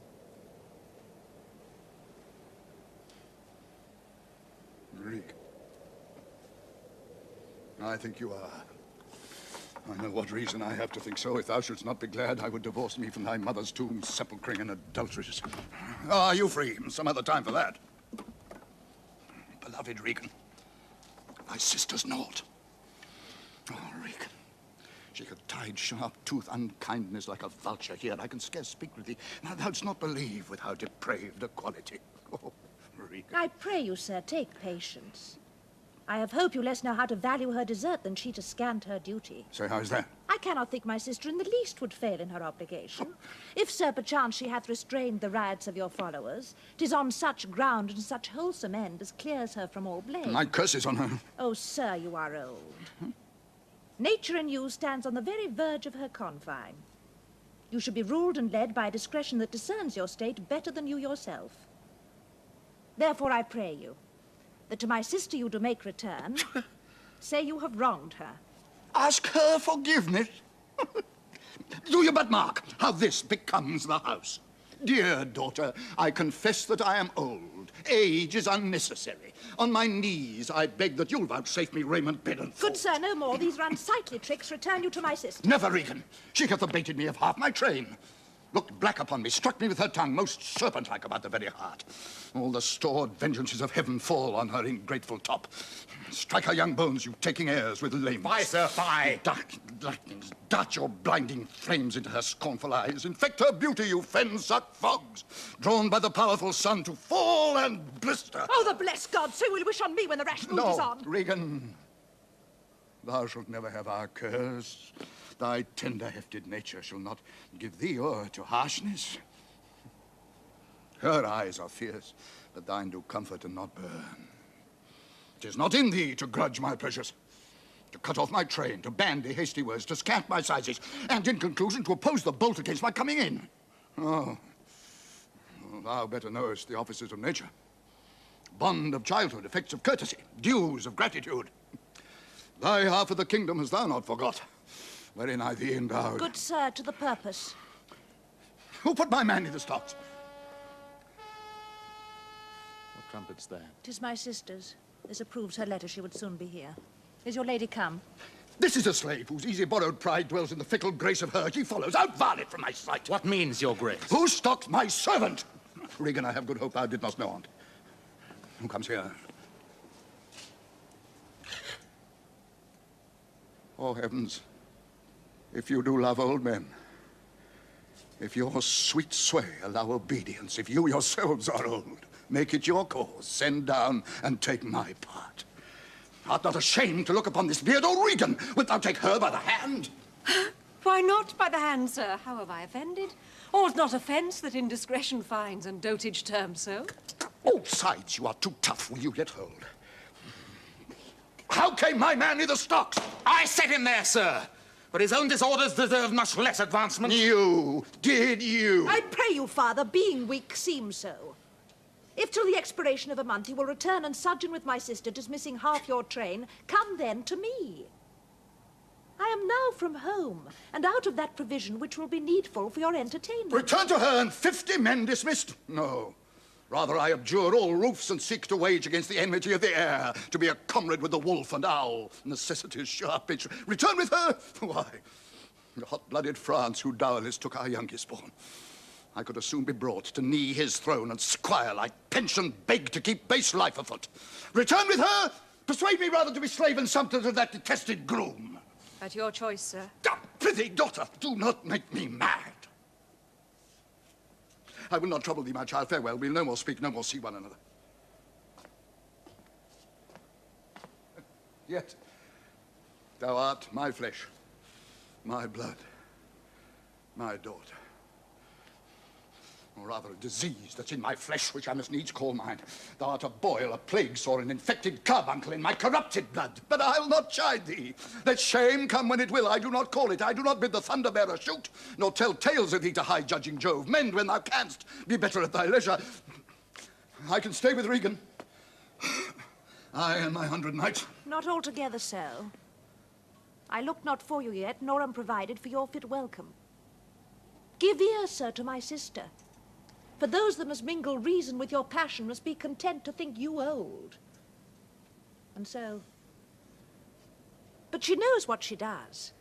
Greek. I think you are. I know what reason I have to think so. If thou shouldst not be glad, I would divorce me from thy mother's tomb, sepulchring and adulteress. Are you free? Some other time for that. Beloved Regan, thy sister's naught. Oh, Regan, she hath tied sharp-tooth unkindness like a vulture here. I can scarce speak with thee. Now thou'dst not believe with how depraved a quality. Oh, Regan. I pray you, sir, take patience. I have hope you less know how to value her desert than she to scant her duty. Say, how is that? I cannot think my sister in the least would fail in her obligation. If, sir, perchance she hath restrained the riots of your followers, 'tis on such ground and such wholesome end as clears her from all blame. My curse is on her. Oh, sir, you are old. Nature in you stands on the very verge of her confine. You should be ruled and led by a discretion that discerns your state better than you yourself. Therefore I pray you, that to my sister you do make return, say you have wronged her. Ask her forgiveness? Do you but mark how this becomes the house? Dear daughter, I confess that I am old. Age is unnecessary. On my knees, I beg that you'll vouchsafe me raiment, bed, and food. Good sir, no more. These are unsightly tricks. Return you to my sister. Never, Regan. She hath abated me of half my train. Looked black upon me, struck me with her tongue, most serpent-like about the very heart. All the stored vengeances of heaven fall on her ingrateful top. Strike her young bones, you taking airs with lameness. Fie, sir, fie! Dark lightnings dart your blinding flames into her scornful eyes. Infect her beauty, you fen-sucked fogs, drawn by the powerful sun to fall and blister. Oh, the blessed God, so will wish on me when the rash mood is on. No, Regan, thou shalt never have our curse. Thy tender-hefted nature shall not give thee o'er to harshness. Her eyes are fierce, but thine do comfort and not burn. 'Tis not in thee to grudge my pleasures, to cut off my train, to bandy hasty words, to scant my sizes, and in conclusion to oppose the bolt against my coming in. Oh, thou better knowest the offices of nature. Bond of childhood, effects of courtesy, dues of gratitude. Thy half of the kingdom hast thou not forgot, wherein I thee endowed. Good sir, to the purpose. Who put my man in the stocks? What trumpet's there? 'Tis my sister's. This approves her letter. She would soon be here. Is your lady come? This is a slave whose easy borrowed pride dwells in the fickle grace of her. She follows. Out, varlet, from my sight. What means your grace? Who stalks my servant? Regan, I have good hope thou did not know on't. Who comes here? Oh, heavens, if you do love old men, if your sweet sway allow obedience, if you yourselves are old, make it your cause, send down and take my part. Art not ashamed to look upon this beard, O Regan? Wilt thou take her by the hand? Why not by the hand, sir? How have I offended? All's not offence that indiscretion finds and dotage terms so. All sides you are too tough, will you yet hold? How came my man near the stocks? I set him there, sir. But his own disorders deserve much less advancement. Did you? I pray you, father, being weak seems so. If till the expiration of a month you will return and sojourn with my sister, dismissing half your train, come then to me. I am now from home, and out of that provision which will be needful for your entertainment. Return to her and 50 men dismissed? No. Rather I abjure all roofs and seek to wage against the enmity of the air, to be a comrade with the wolf and owl, necessity's sharp edge. Return with her? Why, the hot-blooded France who dowerless took our youngest born. I could as soon be brought to knee his throne and squire like pension beg to keep base life afoot. Return with her? Persuade me rather to be slave and sumpter to that detested groom. At your choice, sir. Prithee, daughter, do not make me mad. I will not trouble thee, my child. Farewell. We'll no more speak, no more see one another. Yet, thou art my flesh, my blood, my daughter. Or rather a disease that's in my flesh, which I must needs call mine. Thou art a boil, a plague sore, an infected carbuncle in my corrupted blood. But I'll not chide thee. Let shame come when it will. I do not call it. I do not bid the thunder-bearer shoot, nor tell tales of thee to high-judging Jove. Mend when thou canst. Be better at thy leisure. I can stay with Regan. I and my 100 knights. Not altogether so. I look not for you yet, nor am provided for your fit welcome. Give ear, sir, to my sister. For those that must mingle reason with your passion must be content to think you old. And so... But she knows what she does.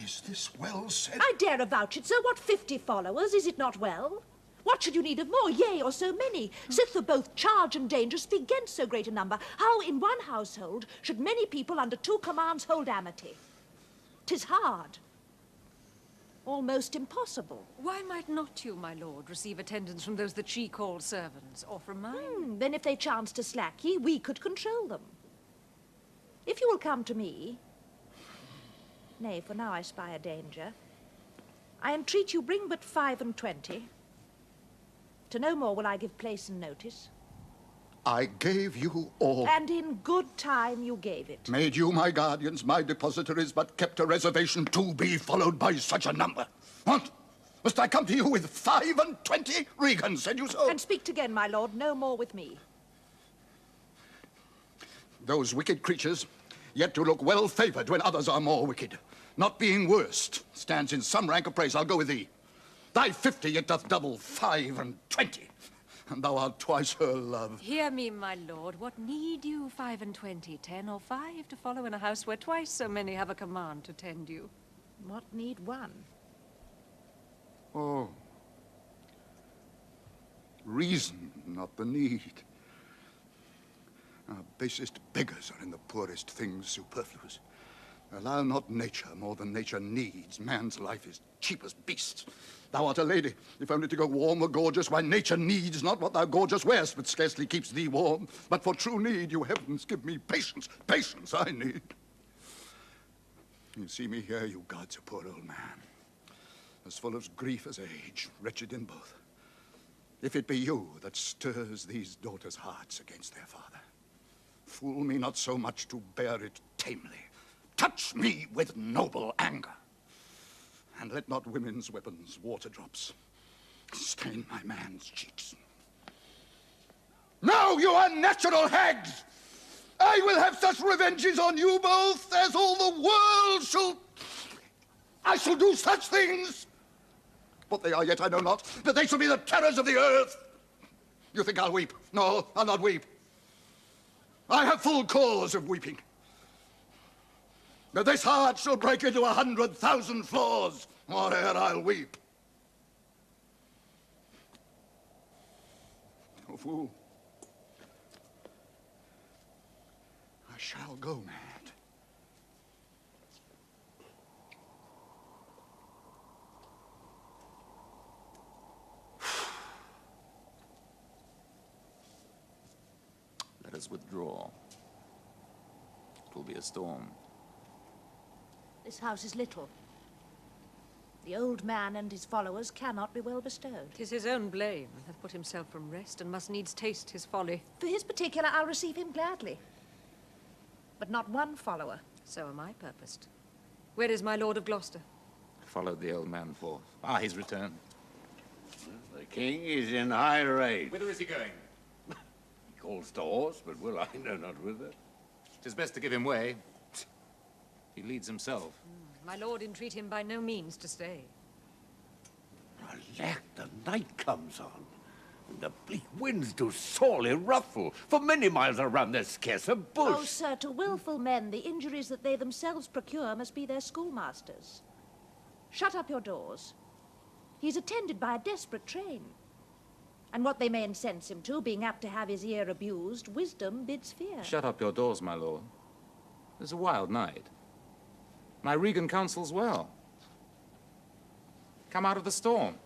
Is this well said? I dare avouch it, sir. What 50 followers? Is it not well? What should you need of more, yea, or so many? Sith of both charge and danger speak against so great a number, how in one household should many people under 2 commands hold amity? 'Tis hard. Almost impossible. Why might not you, my lord, receive attendance from those that she calls servants, or from mine? Then if they chance to slack ye, we could control them. If you will come to me... Nay, for now I spy a danger. I entreat you bring but 5 and 20. To no more will I give place and notice. I gave you all. And in good time you gave it. Made you my guardians, my depositories, but kept a reservation to be followed by such a number. What? Must I come to you with 5 and 20? Regan said you so. And speak again, my lord, no more with me. Those wicked creatures, yet to look well favored when others are more wicked. Not being worst, stands in some rank of praise. I'll go with thee. Thy 50 yet doth double 5 and 20, and thou art twice her love. Hear me, my lord. What need you 5 and 20, 10 or 5, to follow in a house where twice so many have a command to tend you? What need one? Oh. Reason, not the need. Our basest beggars are in the poorest things superfluous. Allow not nature more than nature needs. Man's life is cheap as beasts. Thou art a lady, if only to go warm or gorgeous, why nature needs not what thou gorgeous wearest, but scarcely keeps thee warm. But for true need, you heavens, give me patience. Patience I need. You see me here, you gods, a poor old man, as full of grief as age, wretched in both. If it be you that stirs these daughters' hearts against their father, fool me not so much to bear it tamely. Touch me with noble anger, and let not women's weapons, water drops, stain my man's cheeks. Now, you unnatural hags! I will have such revenges on you both as all the world shall... I shall do such things! What they are yet I know not, but they shall be the terrors of the earth. You think I'll weep? No, I'll not weep. I have full cause of weeping. But this heart shall break into 100,000 flaws, or ere I'll weep. Oh, fool. I shall go mad. Let us withdraw. It will be a storm. This house is little. The old man and his followers cannot be well bestowed. 'Tis his own blame, hath put himself from rest, and must needs taste his folly. For his particular, I'll receive him gladly. But not one follower. So am I purposed. Where is my lord of Gloucester? Followed the old man forth. Ah, he's returned. The king is in high rage. Whither is he going? He calls to horse, but will I know not whither. 'Tis best to give him way. He leads himself. My lord entreat him by no means to stay. Alack, the night comes on, and the bleak winds do sorely ruffle. For many miles around there's scarce a bush. Oh, sir, to willful men, the injuries that they themselves procure must be their schoolmasters. Shut up your doors. He's attended by a desperate train. And what they may incense him to, being apt to have his ear abused, wisdom bids fear. Shut up your doors, my lord. It's a wild night. My Regan counsels well. Come out of the storm.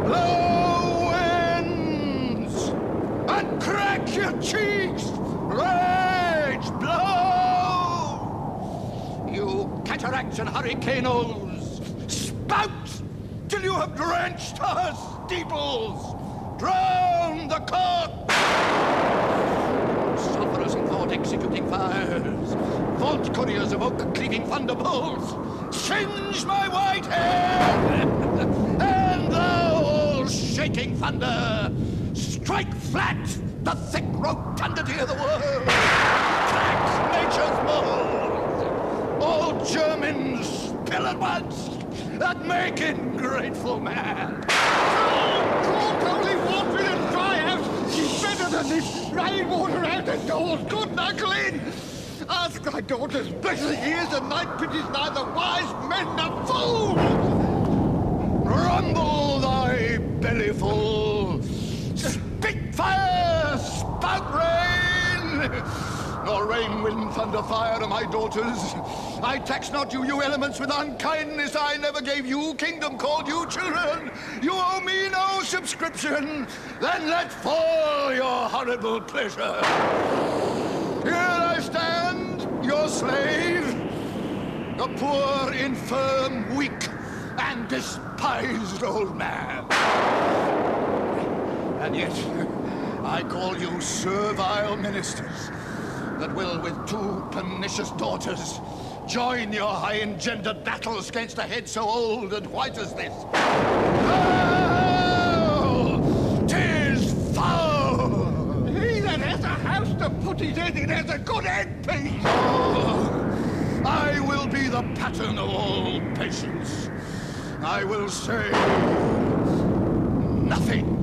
Blow winds and crack your cheeks! Rage, blow! You cataracts and hurricanes, spout till you have drenched our steeples! Drown the cock! Sulphurous and thought-executing fires, vault couriers of oak-cleaving thunderbolts, singe my white hair! And thou, all-shaking thunder, strike flat the thick rotundity of the world! Crack nature's mold! All Germans spill at once! That make ingrateful man. Cold, holy water in a dry house is better than this rainwater out of doors. Good knuckle in. Ask thy daughters better years and night pities neither wise men nor fools. Rumble thy belly full. Spit fire, spout rain. Nor rain, wind, thunder, fire are my daughters. I tax not you, you elements, with unkindness. I never gave you kingdom, called you children. You owe me no subscription. Then let fall your horrible pleasure. Here I stand, your slave, a poor, infirm, weak, and despised old man. And yet, I call you servile ministers that will, with 2 pernicious daughters, join your high-engendered battles against a head so old and white as this. Oh, 'tis fire! what he did, it has a good headpiece! Oh, I will be the pattern of all patience. I will say nothing.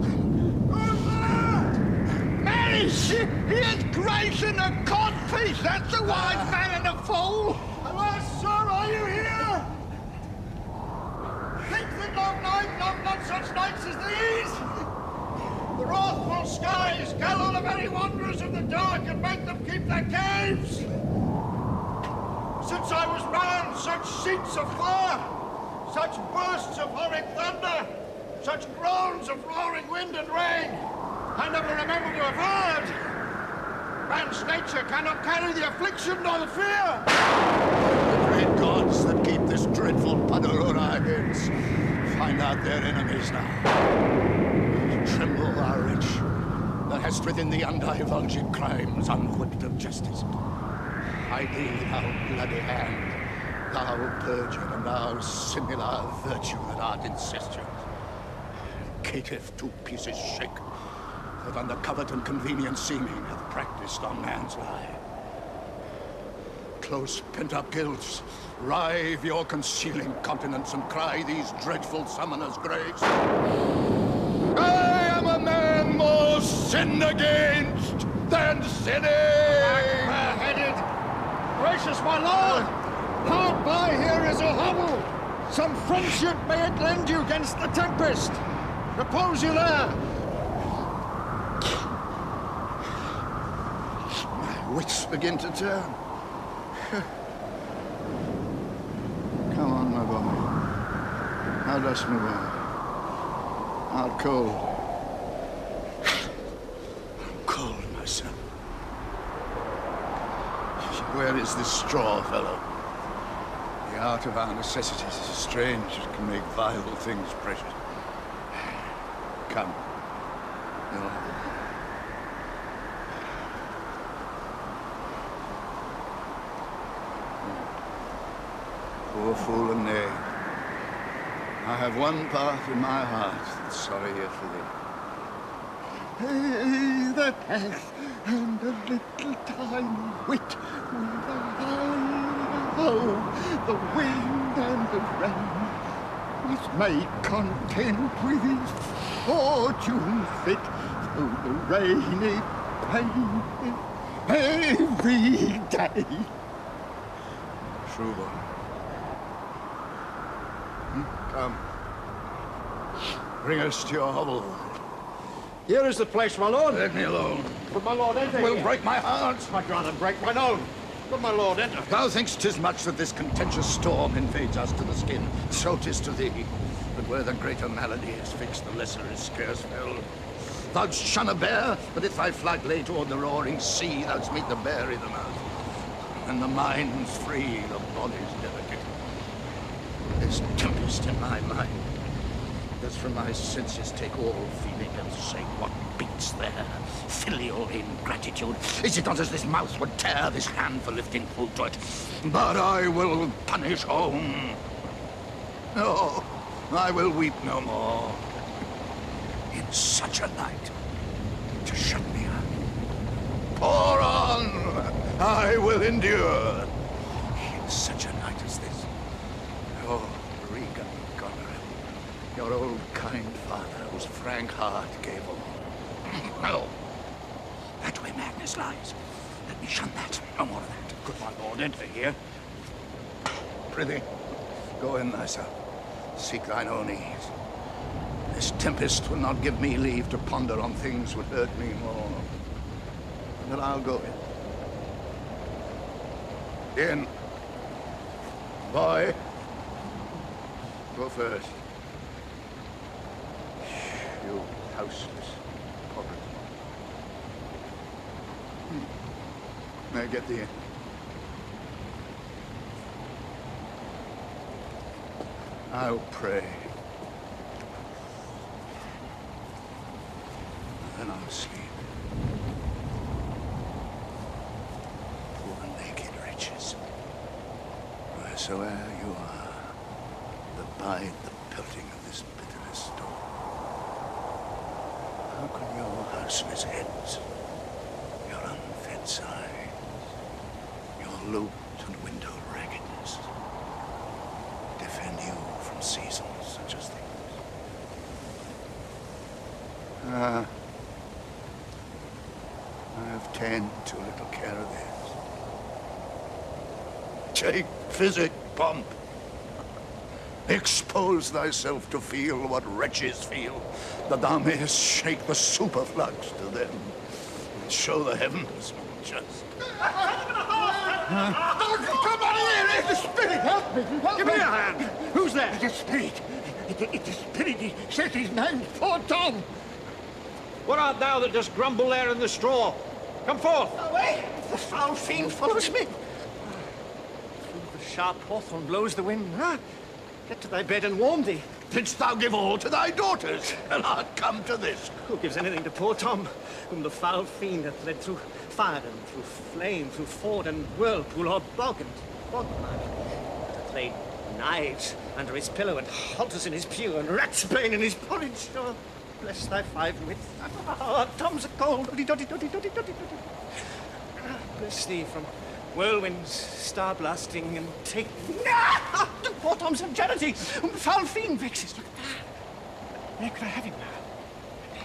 Marish! He is gracing a codpiece! That's a wise man and a fool! Alas, sir, are you here? Think that no night, not such nights as these? The wrathful skies gallow the very wanderers of the dark and make them keep their caves. Since I was man, such sheets of fire, such bursts of horrid thunder, such groans of roaring wind and rain, I never remember to have heard. Man's nature cannot carry the affliction nor the fear. The great gods that keep this dreadful puddle on our heads find out their enemies now. Tremble, our wretch. Thou hast within thee undivulged crimes, unwhipped of justice. Hide thee, thou bloody hand, thou perjured and thou similar virtue that art incestuous. Caitiff, two pieces shake, that under covert and convenient seeming hath practiced on man's life. Close pent-up guilts, rive your concealing continence and cry these dreadful summoners' grace. I am a man more sinned against than sinning! Black-headed! Gracious my lord! Hard by here is a hovel. Some friendship may it lend you against the tempest. Repose you there. My wits begin to turn. Come on, my boy. How dost my boy? Out cold. I'm cold, my son. Where is this straw, fellow? The art of our necessities is strange. It can make vile things precious. Come. You're... Poor fool and knave. I have one part in my heart that's sorry yet for thee. He that hath and a little tiny wit with a the wind and the rain was made content with his fortune fit through the rainy pain every day. True boy. Come. Bring us to your hovel. Here is the place, my lord. Let me alone. But my lord, enter. Will here. break my heart. I'd rather break mine own. But my lord, enter. Thou thinkst 'tis much that this contentious storm invades us to the skin. So 'tis to thee. But where the greater malady is fixed, the lesser is scarce felt. Thou'dst shun a bear, but if thy flight lay toward the roaring sea, thou'dst meet the bear i' the mouth. And the mind's free, the body's delicate. This tempest in my mind does from my senses take all feeling and say what beats there. Filial ingratitude. Is it not as this mouth would tear, this hand for lifting food to it? But I will punish home. No, I will weep no more. In such a night, to shut me up. Pour on! I will endure. In such a night as this. Oh, Regan, Goneril, your old kind father, whose frank heart gave all. No, that way madness lies. Let me shun that. No more of that. Good my lord, enter here. Prithee, go in thyself. Seek thine own ease. This tempest will not give me leave to ponder on things would hurt me more. But I'll go in. In. Boy, go first. You houseless poverty. May I get thee in? I'll pray. Then I'll sleep. Poor naked wretches. Wheresoe'er you are, abide the pelting of this pitiless storm. How can your houseless heads, your unfed signs, your looped and windowed raggedness defend you from seasons such as these. I have ta'en too little care of theirs. Take physic, pomp. Expose thyself to feel what wretches feel, that thou mayest shake the superflux to them, and show the heavens more just. Come on here! It's a spirit! Help me! Help Give me your hand! Who's there? It's a spirit. It's a spirit. He says his name's poor Tom. What art thou that dost grumble there in the straw? Come forth! Away! The foul fiend follows me. Through the sharp hawthorn blows the wind. Get to thy bed and warm thee. Didst thou give all to thy daughters, and art come to this? Who gives anything to poor Tom, whom the foul fiend hath led through fire and through flame, through ford and whirlpool, or bog and quagmire? Hath laid knives under his pillow and halters in his pew and rat's bane in his porridge. Oh, bless thy 5 wits. Oh, Tom's a cold. Bless thee from whirlwinds, star blasting, and take. Poor Tom's anxiety, whom the foul fiend vexes. Look at that. Where could I have him now?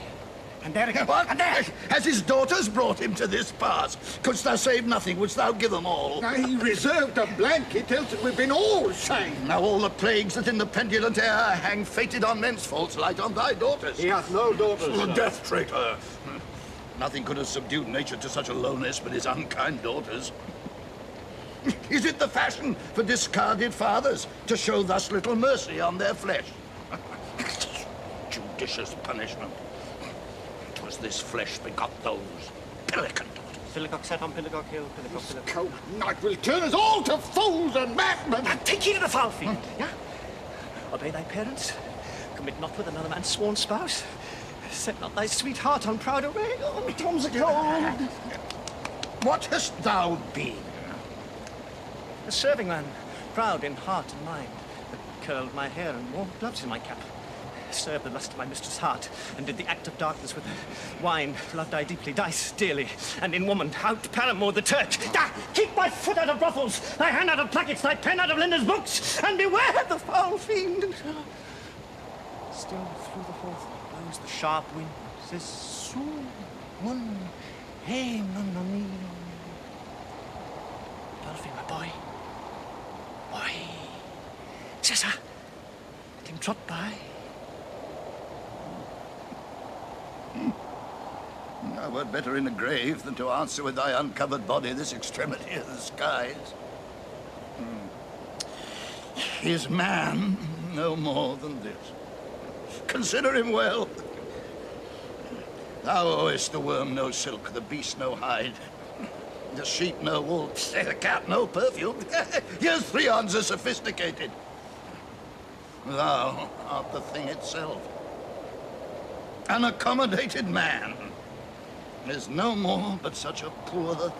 And there again. What? And there. Has his daughters brought him to this pass? Couldst thou save nothing? Wouldst thou give them all? Now, he reserved a blanket, else we've been all shamed. Now all the plagues that in the pendulant air hang fated on men's faults light on thy daughters. He hath no daughters, The sir. death traitor. Nothing could have subdued nature to such a lowness but his unkind daughters. Is it the fashion for discarded fathers to show thus little mercy on their flesh? Judicious punishment. 'Twas this flesh begot those pelican daughters. Pillicock sat on Pillicock Hill, Pillicock, Pillicock. Cold night will turn us all to fools and madmen. Now take heed of the foul fiend, yeah? Obey thy parents. Commit not with another man's sworn spouse. Set not thy sweetheart on proud array. Oh, Tom's a cold. What hast thou been? A serving man, proud in heart and mind, that curled my hair and wore gloves in my cap. Served the lust of my mistress' heart, and did the act of darkness with wine. Loved I deeply, dice dearly, and in woman out paramour the Turk. Keep thy foot out of brothels, thy hand out of plackets, thy pen out of lenders' books, and beware the foul fiend. Still through the hawthorn blows the sharp wind, says, "Su, mun, hey, nonna mio." Dolphin, my boy. Boy. Cesar, let him trot by. Thou wert better in a grave than to answer with thy uncovered body this extremity of the skies. Is man no more than this? Consider him well. Thou owest the worm no silk, the beast no hide, the sheep no wool, the cat no perfume. Here's 3 answers sophisticated. Thou art the thing itself. An accommodated man is no more but such a poor,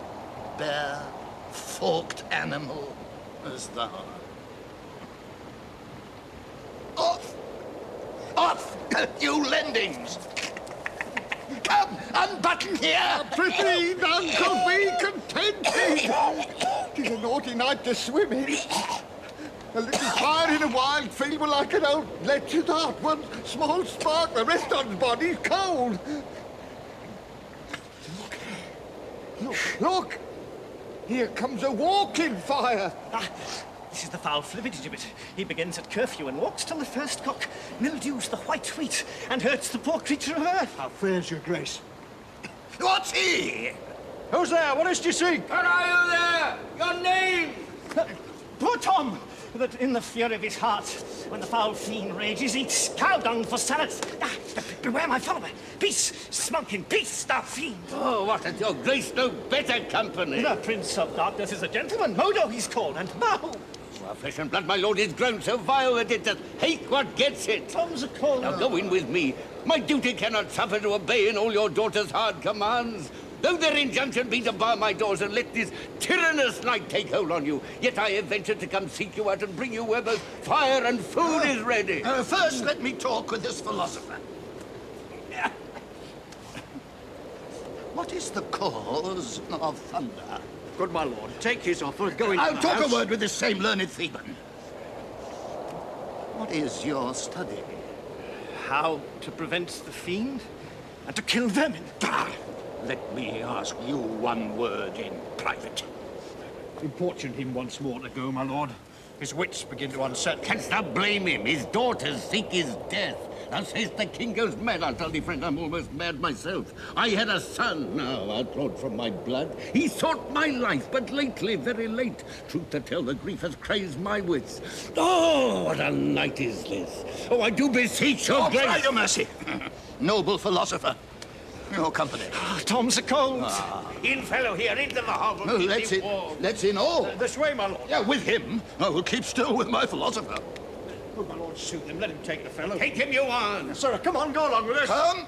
bare, forked animal as thou art. Off! Off, you lendings! Come, unbutton here! Prithee, uncle, be contented. 'Tis a naughty night to swim in. A little fire in a wild field will like an old lecher's heart. One small spark, the rest on's body's cold. Look! Here comes a walking fire. This is the foul flibbertigibbet. He begins at curfew and walks till the first cock, mildews the white wheat, and hurts the poor creature of earth. How fares your grace? What's he? Who's there? What is to seek? Where are you there? Your name? Poor Tom, that in the fury of his heart, when the foul fiend rages, eats cow dung for salads. Beware my follower. Peace, smoking, peace, thou fiend. Oh, what hath your grace no better company? The Prince of Darkness is a gentleman. Modo he's called, and Maho. Our flesh and blood, my lord, is grown so vile that it doth hate what gets it. Tom's a cold. Now go in with me. My duty cannot suffer to obey in all your daughter's hard commands. Though their injunction be to bar my doors and let this tyrannous night take hold on you, yet I have ventured to come seek you out and bring you where both fire and food is ready. First, let me talk with this philosopher. What is the cause of thunder? Good my lord, take his offer, go into I'll the talk house. a word with this same learned Theban. What is your study? How to prevent the fiend and to kill vermin. Let me ask you one word in private. Importune him once more to go, my lord. His wits begin to unsettle. Canst thou blame him? His daughters seek his death. Thou sayest the king goes mad. I'll tell thee, friend, I'm almost mad myself. I had a son, now outlawed from my blood. He sought my life, but lately, very late. Truth to tell, the grief has crazed my wits. Oh, what a night is this! Oh, I do beseech your grace. Try your mercy. Noble philosopher. Your company. Tom's a cold. In, fellow, here, into the hovel. No, let's in all. This way, my lord. Yeah, with him. I will keep still with my philosopher. Good my lord, soothe him. Let him take the fellow. Take him, you on. Sir, come on, go along with us. Come.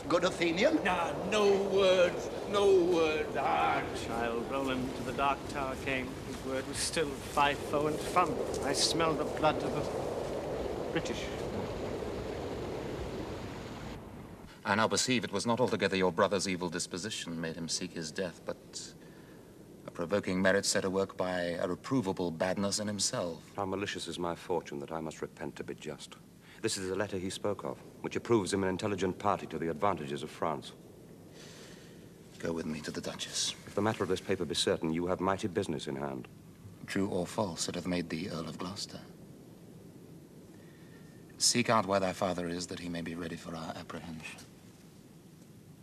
Good Athenian. Nah, no words, no words. Child Roland to the dark tower came. His word was still FIFO and fun. I smelled the blood of a British. I now perceive it was not altogether your brother's evil disposition made him seek his death, but a provoking merit set to work by a reprovable badness in himself. How malicious is my fortune that I must repent to be just. This is the letter he spoke of, which approves him an intelligent party to the advantages of France. Go with me to the Duchess. If the matter of this paper be certain, you have mighty business in hand. True or false, it hath made thee Earl of Gloucester. Seek out where thy father is, that he may be ready for our apprehension.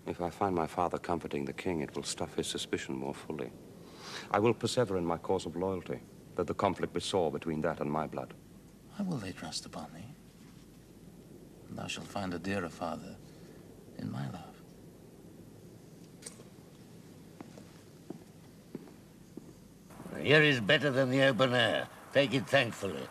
If I find my father comforting the king, it will stuff his suspicion more fully. I will persever in my cause of loyalty, though the conflict be sore between that and my blood. How will they trust upon thee? And thou shalt find a dearer father in my love. Here is better than the open air. Take it thankfully.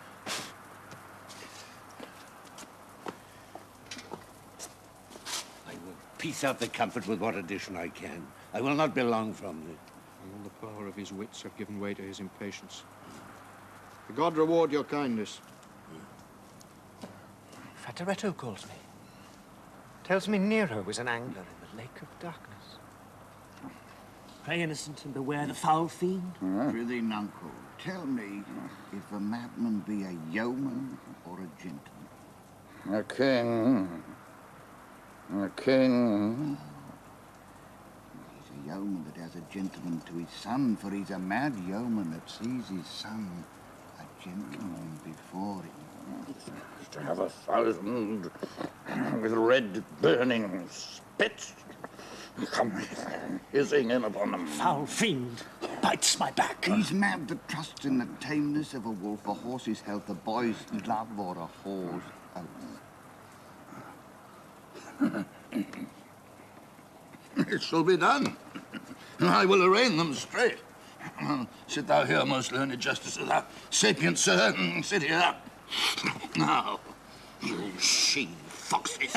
I will piece out the comfort with what addition I can. I will not be long from thee. All the power of his wits have given way to his impatience. God reward your kindness. Fataretto calls me. Tells me Nero was an angler in the lake of darkness. Pray, innocent, and beware the foul fiend. Prithee, nuncle, tell me if a madman be a yeoman or a gentleman. A king. A king. He's a yeoman that has a gentleman to his son, for he's a mad yeoman that sees his son a gentleman before him. To have 1,000 with red burning spits come hissing in upon them. Foul fiend bites my back. He's mad that trusts in the tameness of a wolf, a horse's health, a boy's love, or a whore's oath. It shall be done. I will arraign them straight. Sit thou here, most learned justice of thou sapient sir, sit here. Now, you she-foxes.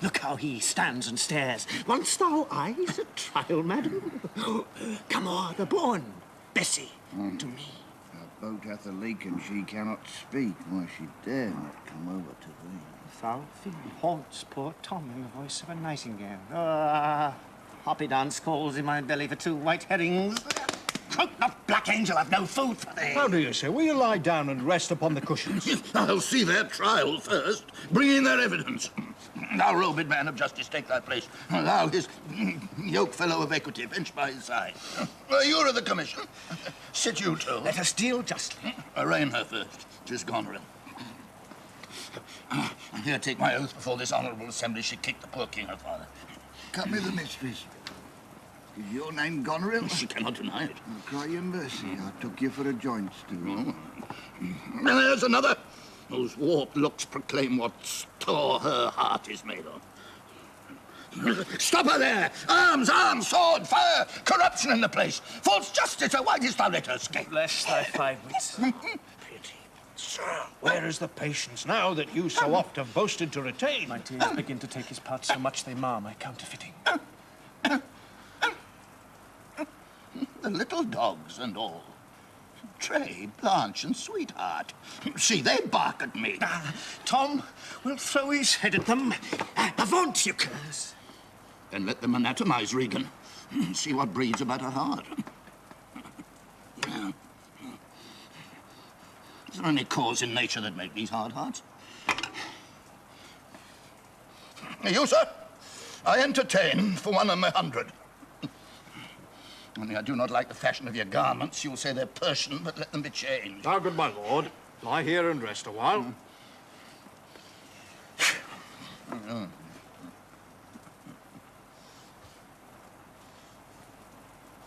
Look how he stands and stares. Once thou eyes at trial, madam. Come o'er the bourne, Bessie, to me. Her boat hath a leak and she cannot speak. Why, she dare not come over to thee. Foul fiend haunts poor Tom in the voice of a nightingale. Hoppy dance calls in my belly for 2 white herrings. Not black angel, I've no food for thee. How do you say? Will you lie down and rest upon the cushions? I'll see their trial first. Bring in their evidence. Thou, robed man of justice, take thy place. Thou, his yoke fellow of equity, bench by his side. You're of the commission. Sit you too. Let us deal justly. Arraign her first. 'Tis Goneril. And here take my oath before this honourable assembly she kicked the poor king her father. Come hither, mistress. Is your name Goneril? She cannot deny it. I'll cry you mercy. I took you for a joint stew. And there's another whose warped looks proclaim what store her heart is made of. Stop her there! Arms, arms, sword, fire! Corruption in the place! False justice, why didst thou let her escape? Bless thy 5 wits. Sir, where is the patience now that you so oft have boasted to retain? My tears begin to take his part so much they mar my counterfeiting. The little dogs and all. Tray, Blanche, and Sweetheart. See, they bark at me. Tom will throw his head at them. Avaunt, you curs! Then let them anatomize Regan. See what breeds a better heart. Yeah. Is there any cause in nature that make these hard hearts? You, sir? I entertain for 1 on 100. Only I do not like the fashion of your garments. You'll say they're Persian, but let them be changed. Now, good my lord, lie here and rest a while.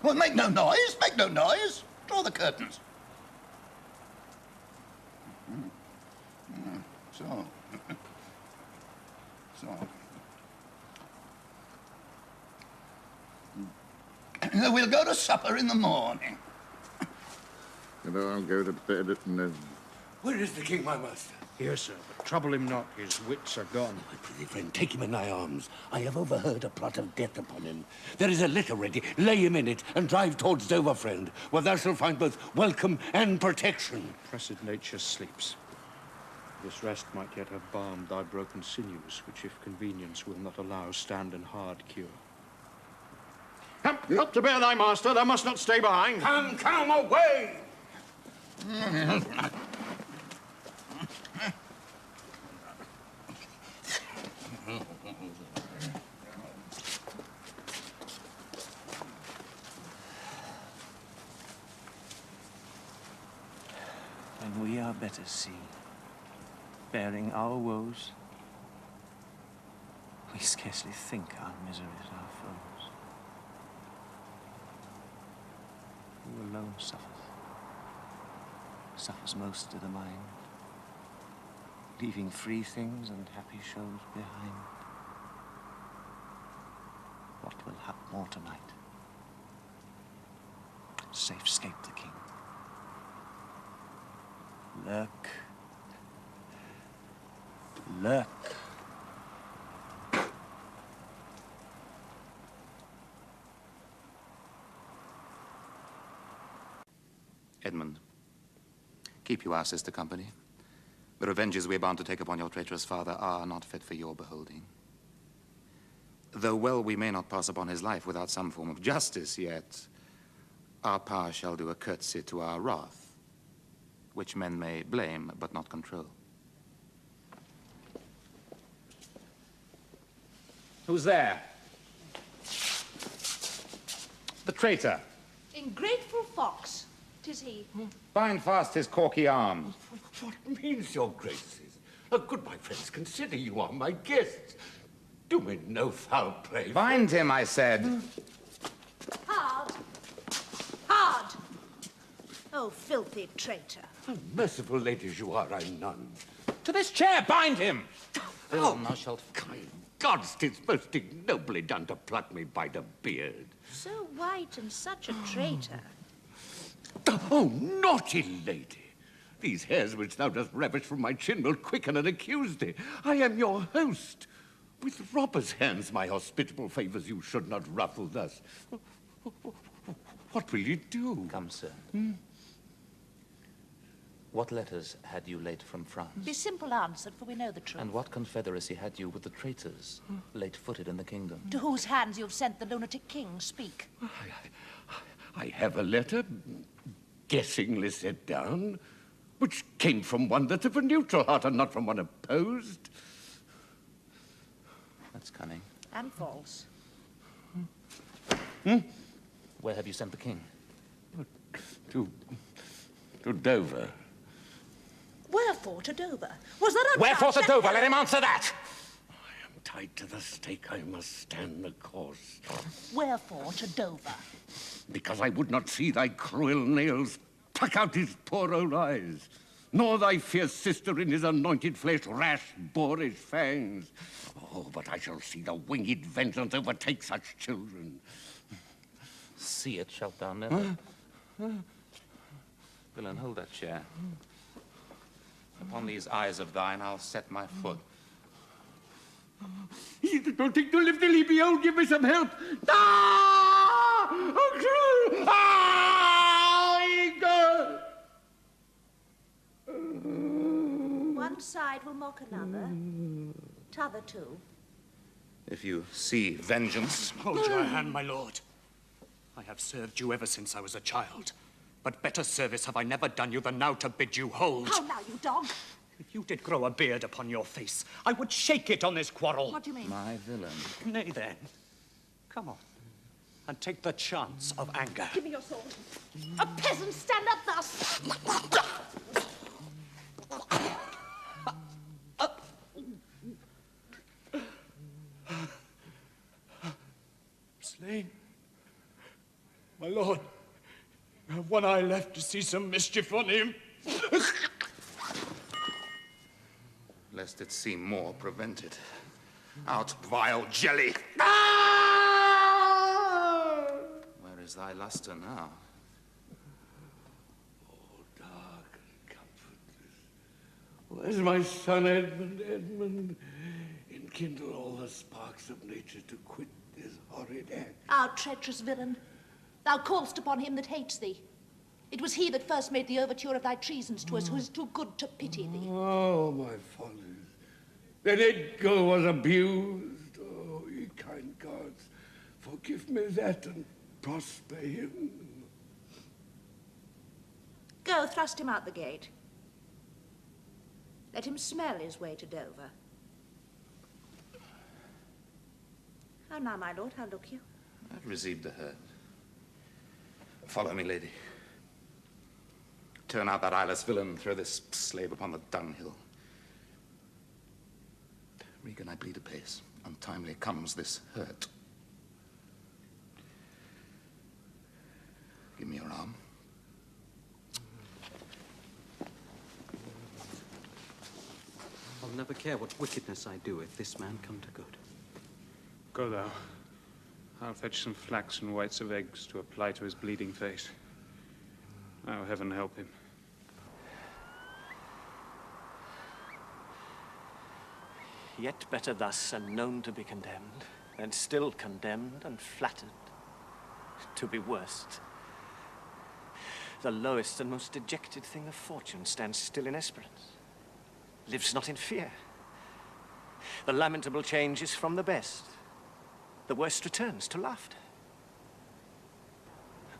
Well, make no noise, make no noise. Draw the curtains. So. We'll go to supper in the morning. And I'll go to bed at noon. Where is the king, my master? Here, sir, but trouble him not. His wits are gone. My pretty friend, take him in thy arms. I have overheard a plot of death upon him. There is a litter ready. Lay him in it and drive towards Dover, friend, where thou shalt find both welcome and protection. Pressed nature sleeps. This rest might yet have balmed thy broken sinews, which, if convenience will not allow, stand in hard cure. Help to bear thy master. Thou must not stay behind. Come away! When we are better seen, bearing our woes, we scarcely think our miseries our foes. Who alone suffers most to the mind, leaving free things and happy shows behind. What will hap more tonight? Safe 'scape the king. Lurk. Edmund, keep you our sister company. The revenges we are bound to take upon your traitorous father are not fit for your beholding. Though well we may not pass upon his life without some form of justice, yet our power shall do a courtesy to our wrath, which men may blame but not control. Who's there? The traitor. Ingrateful fox, 'tis he. Bind fast his corky arms. What means your graces? Good my friends, consider you are my guests. Do me no foul play. Bind him, I said. Hard. Hard. Oh, filthy traitor. Merciful ladies, you are, I'm none. To this chair, bind him! Oh, thou shalt kind gods, 'tis most ignobly done to pluck me by the beard. So white and such a traitor. Oh, naughty lady! These hairs which thou dost ravish from my chin will quicken and accuse thee. I am your host. With robber's hands my hospitable favors you should not ruffle thus. What will you do? Come, sir. What letters had you late from France? Be simple answered, for we know the truth. And what confederacy had you with the traitors, late-footed in the kingdom? To whose hands you've sent the lunatic king, speak. I have a letter, guessingly set down, which came from one that's of a neutral heart and not from one opposed. That's cunning. And false. Where have you sent the king? To Dover. Wherefore to Dover? Was there a Wherefore chance to Dover? Let him answer that! I am tied to the stake. I must stand the course. Wherefore to Dover? Because I would not see thy cruel nails pluck out his poor old eyes, nor thy fierce sister in his anointed flesh rash boorish fangs. Oh, but I shall see the winged vengeance overtake such children. See it, shalt thou never. Villain, hold that chair. Upon these eyes of thine, I'll set my foot. Don't think to live till he behold. Give me some help. Ah! Oh, cruel! Ah! Edgar! One side will mock another, t'other too. If you see vengeance... Hold your hand, my lord. I have served you ever since I was a child. But better service have I never done you than now to bid you hold. How now, you dog? If you did grow a beard upon your face, I would shake it on this quarrel. What do you mean? My villain. Nay then, come on, and take the chance of anger. Give me your sword. A peasant stand up thus! Slain? My lord, I have one eye left to see some mischief on him. Lest it seem more, prevent it. Out, vile jelly! Where is thy luster now? Oh, dark and comfortless. Where's my son Edmund? Edmund, enkindle all the sparks of nature to quit this horrid act. Our treacherous villain. Thou call'st upon him that hates thee. It was he that first made the overture of thy treasons to us, who is too good to pity thee. Oh, my follies. Then Edgar was abused. Oh, ye kind gods, forgive me that and prosper him. Go, thrust him out the gate. Let him smell his way to Dover. How now, my lord, how look you? I've received the hurt. Follow me, lady. Turn out that eyeless villain, throw this slave upon the dunghill. Regan, I bleed apace. Untimely comes this hurt. Give me your arm. I'll never care what wickedness I do if this man come to good. Go thou. I'll fetch some flax and whites of eggs to apply to his bleeding face. Oh, heaven help him. Yet better thus, and known to be condemned, and still condemned and flattered, to be worst. The lowest and most dejected thing of fortune stands still in esperance, lives not in fear. The lamentable change is from the best. The worst returns to laughter.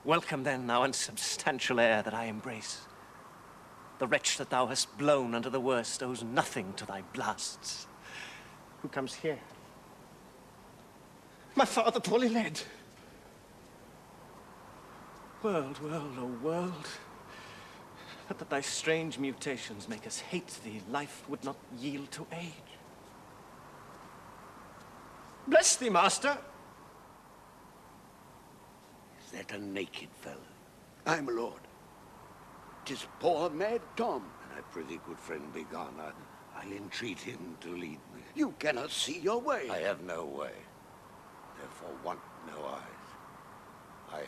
Welcome then, thou unsubstantial air that I embrace. The wretch that thou hast blown unto the worst owes nothing to thy blasts. Who comes here? My father poorly led. World, world, oh world. But that thy strange mutations make us hate thee, life would not yield to age. Bless thee, master. Is that a naked fellow? Aye, my lord. 'Tis poor mad Tom. And I prithee, good friend, be gone. I'll entreat him to lead me. You cannot see your way. I have no way, therefore want no eyes. I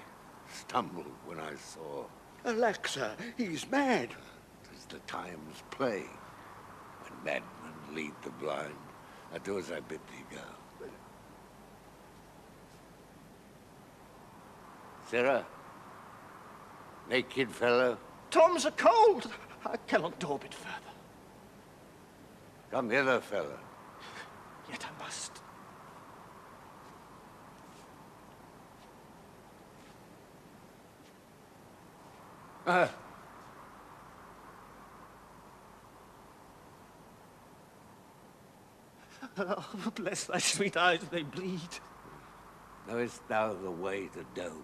stumbled when I saw. Alack, sir, he's mad. 'Tis the time's play, when madmen lead the blind. Do as I bid thee go. Sarah, naked fellow. Tom's a cold. I cannot daub it further. Come hither, fellow. Yet I must. Oh, bless thy sweet eyes, they bleed. Knowest thou the way to Dover?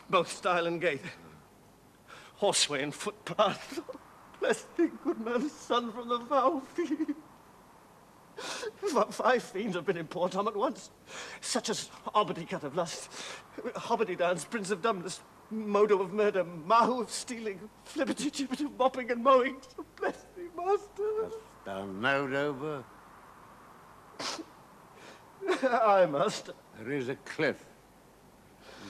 Both stile and gate. Horseway and footpath. Bless thee, good man, son from the foul field. 5 fiends have been in poor Tom at once, such as Obbody cut of lust, Hobbity dance, prince of dumbness, Modo of murder, Mahu of stealing, Flippity Gibbet of mopping and mowing. So bless thee, master. Dost thou know Dover? Aye, master. There is a cliff.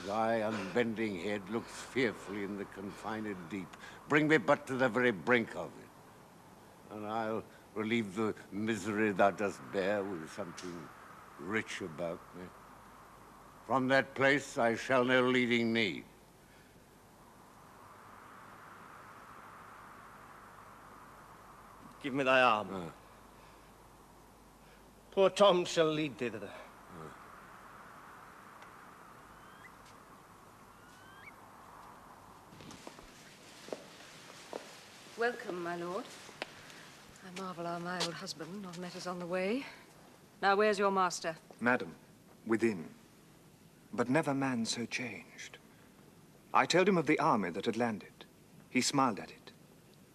Thy unbending head looks fearfully in the confined deep. Bring me but to the very brink of it, and I'll relieve the misery thou dost bear with something rich about me. From that place I shall no leading need. Give me thy arm. Poor Tom shall lead thee thither. Welcome, my lord. I marvel our mild husband not met us on the way. Now, where's your master? Madam, within. But never man so changed. I told him of the army that had landed. He smiled at it.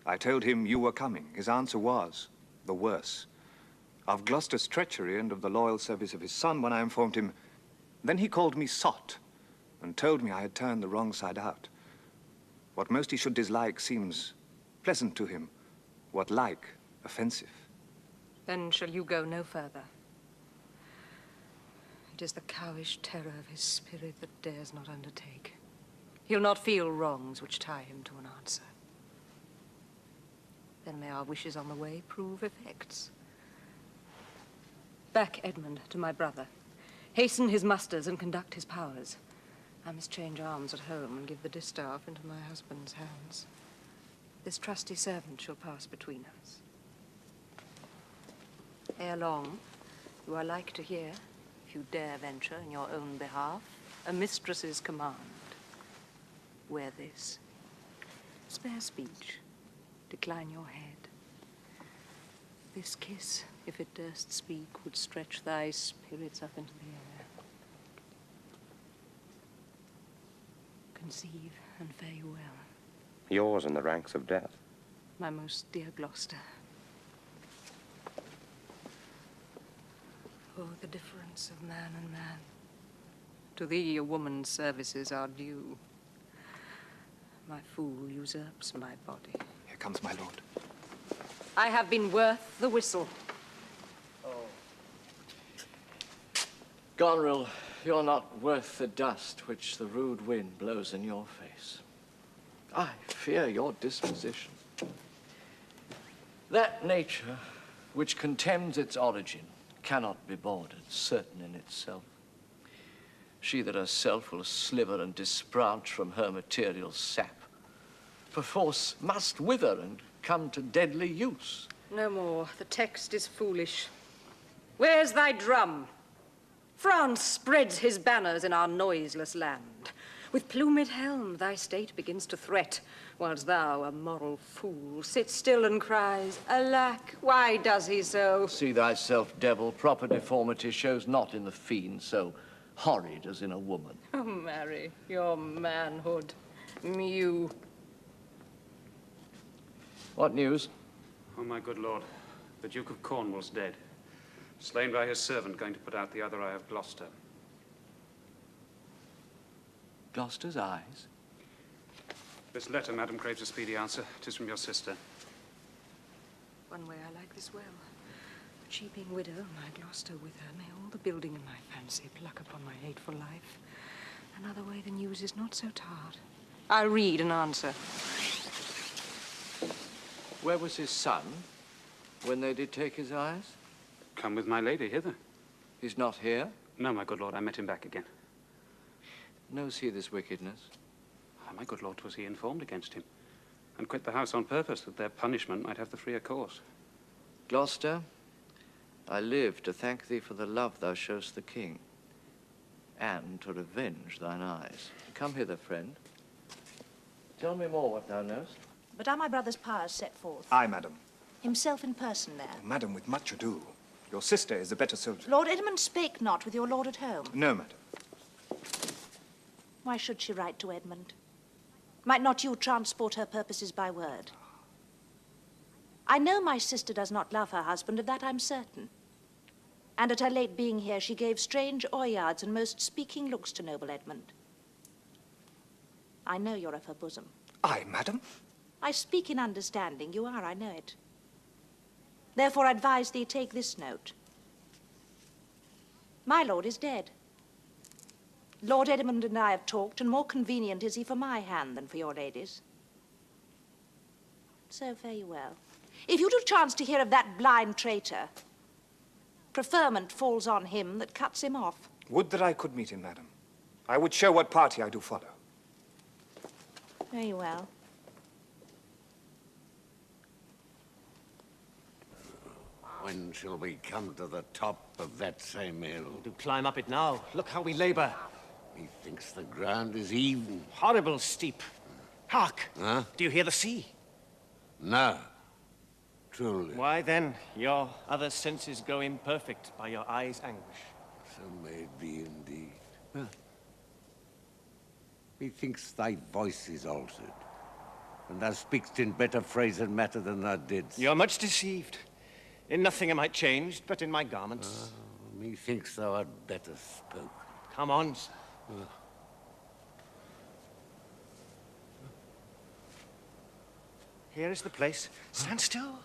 I told him you were coming. His answer was, the worse. Of Gloucester's treachery and of the loyal service of his son when I informed him. Then he called me sot and told me I had turned the wrong side out. What most he should dislike seems pleasant to him. What like, offensive. Then shall you go no further. It is the cowish terror of his spirit that dares not undertake. He'll not feel wrongs which tie him to an answer. Then may our wishes on the way prove effects. Back, Edmund, to my brother. Hasten his musters and conduct his powers. I must change arms at home and give the distaff into my husband's hands. This trusty servant shall pass between us. Ere long, you are like to hear, if you dare venture in your own behalf, a mistress's command. Wear this. Spare speech. Decline your head. This kiss, if it durst speak, would stretch thy spirits up into the air. Conceive and fare you well. Yours in the ranks of death. My most dear Gloucester. Oh, the difference of man and man. To thee a woman's services are due. My fool usurps my body. Here comes my lord. I have been worth the whistle. Oh. Goneril, you're not worth the dust which the rude wind blows in your face. I fear your disposition. That nature which contemns its origin cannot be bordered, certain in itself. She that herself will sliver and disbranch from her material sap, perforce must wither and come to deadly use. No more. The text is foolish. Where's thy drum? France spreads his banners in our noiseless land. With plumed helm thy state begins to threat, whilst thou, a moral fool, sits still and cries, alack, why does he so? See thyself, devil, proper deformity shows not in the fiend so horrid as in a woman. Oh, marry, your manhood, mew. What news? Oh, my good lord, the Duke of Cornwall's dead. Slain by his servant, going to put out the other eye of Gloucester. Gloucester's eyes? This letter, madam, craves a speedy answer. 'Tis from your sister. One way I like this well. A cheaping widow, my Gloucester with her, may all the building in my fancy pluck upon my hateful life. Another way the news is not so tart. I'll read and answer. Where was his son when they did take his eyes? Come with my lady hither. He's not here? No, my good lord, I met him back again. Knows he this wickedness? Ah, my good lord, was he informed against him, and quit the house on purpose that their punishment might have the freer course. Gloucester, I live to thank thee for the love thou showst the king, and to revenge thine eyes. Come hither, friend. Tell me more what thou knowest. But are my brother's powers set forth? Aye, madam. Himself in person there? Madam, with much ado. Your sister is the better soldier. Lord Edmund spake not with your lord at home. No, madam. Why should she write to Edmund? Might not you transport her purposes by word? I know my sister does not love her husband, of that I'm certain. And at her late being here, she gave strange oyards and most speaking looks to noble Edmund. I know you're of her bosom. Aye, madam. I speak in understanding. You are, I know it. Therefore I advise thee take this note. My lord is dead. Lord Edmund and I have talked, and more convenient is he for my hand than for your lady's. So fare you well. If you do chance to hear of that blind traitor, preferment falls on him that cuts him off. Would that I could meet him, madam. I would show what party I do follow. Very well. When shall we come to the top of that same hill? Do climb up it now. Look how we labor. Methinks the ground is even. Horrible steep. Hark! Huh? Do you hear the sea? No. Truly. Why then, your other senses grow imperfect by your eyes' anguish. So may it be indeed. Methinks thy voice is altered, and thou speakst in better phrase and matter than thou didst. You're much deceived. In nothing am I changed, but in my garments. Methinks thou art better spoken. Come on, sir. Here is the place. Stand still.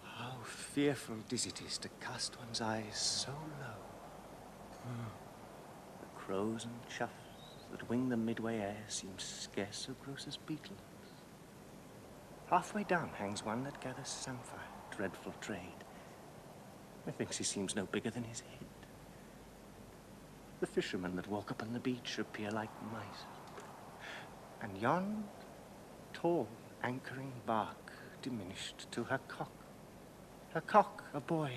How fearful it is to cast one's eyes so low. The crows and choughs that wing the midway air seem scarce so gross as beetles. Halfway down hangs one that gathers samphire, dreadful trade. Methinks he seems no bigger than his head. The fishermen that walk upon the beach appear like mice. And yon tall anchoring bark diminished to her cock. Her cock, a boy,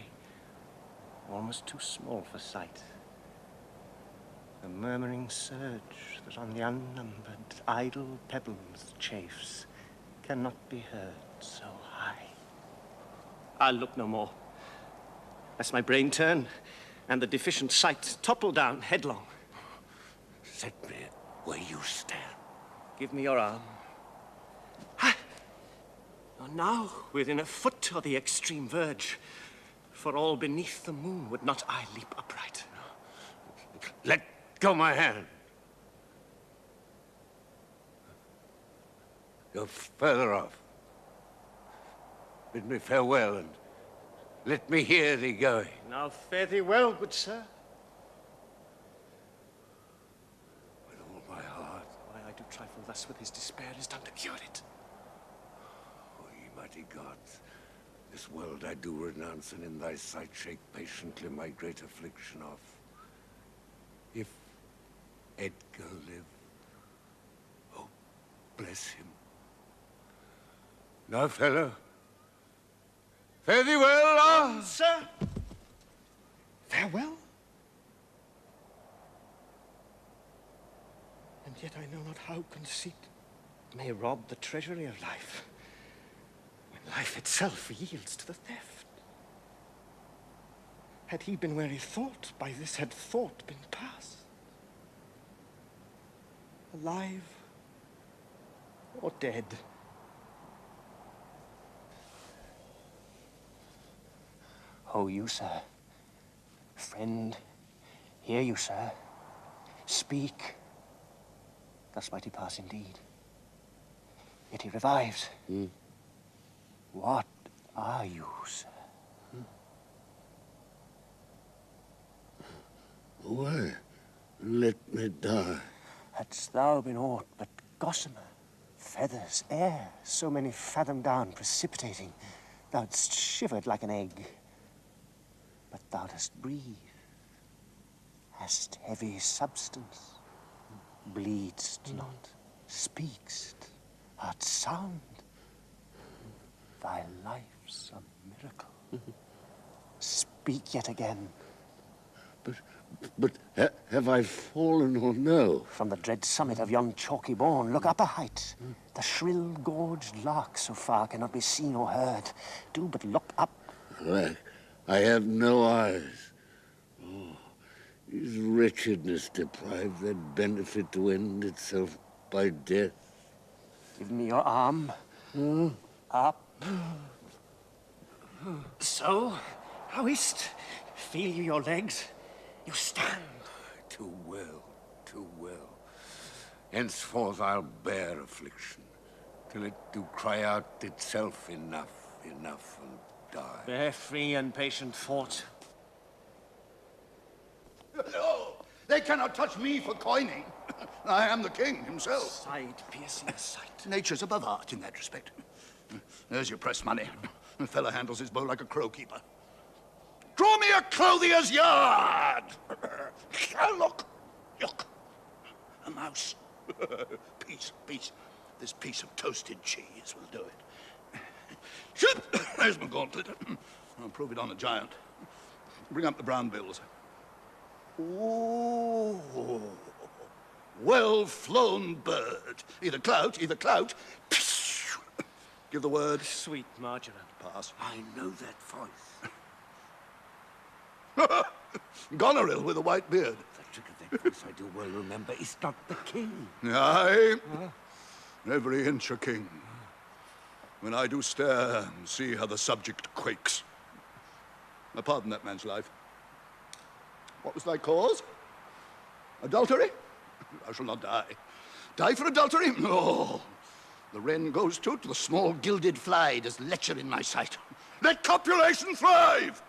almost too small for sight. The murmuring surge that on the unnumbered idle pebbles chafes cannot be heard so high. I'll look no more, lest my brain turn and the deficient sight topple down headlong. Set me where you stand. Give me your arm. Ha! You're now within a foot of the extreme verge. For all beneath the moon would not I leap upright. Let go my hand. You're further off. Bid me farewell and let me hear thee going. Now fare thee well, good sir. With all my heart. Why I do trifle thus with his despair is done to cure it. O ye mighty gods, this world I do renounce, and in thy sight shake patiently my great affliction off. If Edgar live, oh, bless him. Now, fellow, fare thee well, sir. Farewell? And yet I know not how conceit may rob the treasury of life, when life itself yields to the theft. Had he been where he thought, by this had thought been past. Alive or dead. Oh, you, sir. Friend, hear you, sir. Speak. Thus might he pass indeed. Yet he revives. What are you, sir? Why, let me die. Hadst thou been aught but gossamer, feathers, air, so many fathom down, precipitating, thou'dst shivered like an egg. But thou dost breathe, hast heavy substance, bleedst not, speakst, art sound. Thy life's a miracle. Speak yet again. But have I fallen or no? From the dread summit of yon chalky bourne, look up a height. The shrill gorged lark so far cannot be seen or heard. Do but look up. Alack, I have no eyes. Oh, is wretchedness deprived that benefit to end itself by death? Give me your arm. Up. So, how is't? Feel you your legs? You stand. Too well, too well. Henceforth I'll bear affliction, till it do cry out itself enough, enough, and die. Bear free and patient thought. No, they cannot touch me for coining. I am the king himself. Side-piercing sight. Nature's above art in that respect. There's your press money. The fellow handles his bow like a crow keeper. Draw me a clothier's yard! Look! A mouse. Peace. This piece of toasted cheese will do it. Shoot! There's my gauntlet. I'll prove it on a giant. Bring up the brown bills. Ooh. Well flown bird. Either clout. Give the word. Sweet marjoram. Pass. I know that voice. Goneril with a white beard. The trick of that voice I do well remember is not the king. Aye. Every inch a king. When I do stare, see how the subject quakes. Now pardon that man's life. What was thy cause? Adultery? Thou shalt not die. Die for adultery? No. The wren goes to't, the small gilded fly does lecher in my sight. Let copulation thrive!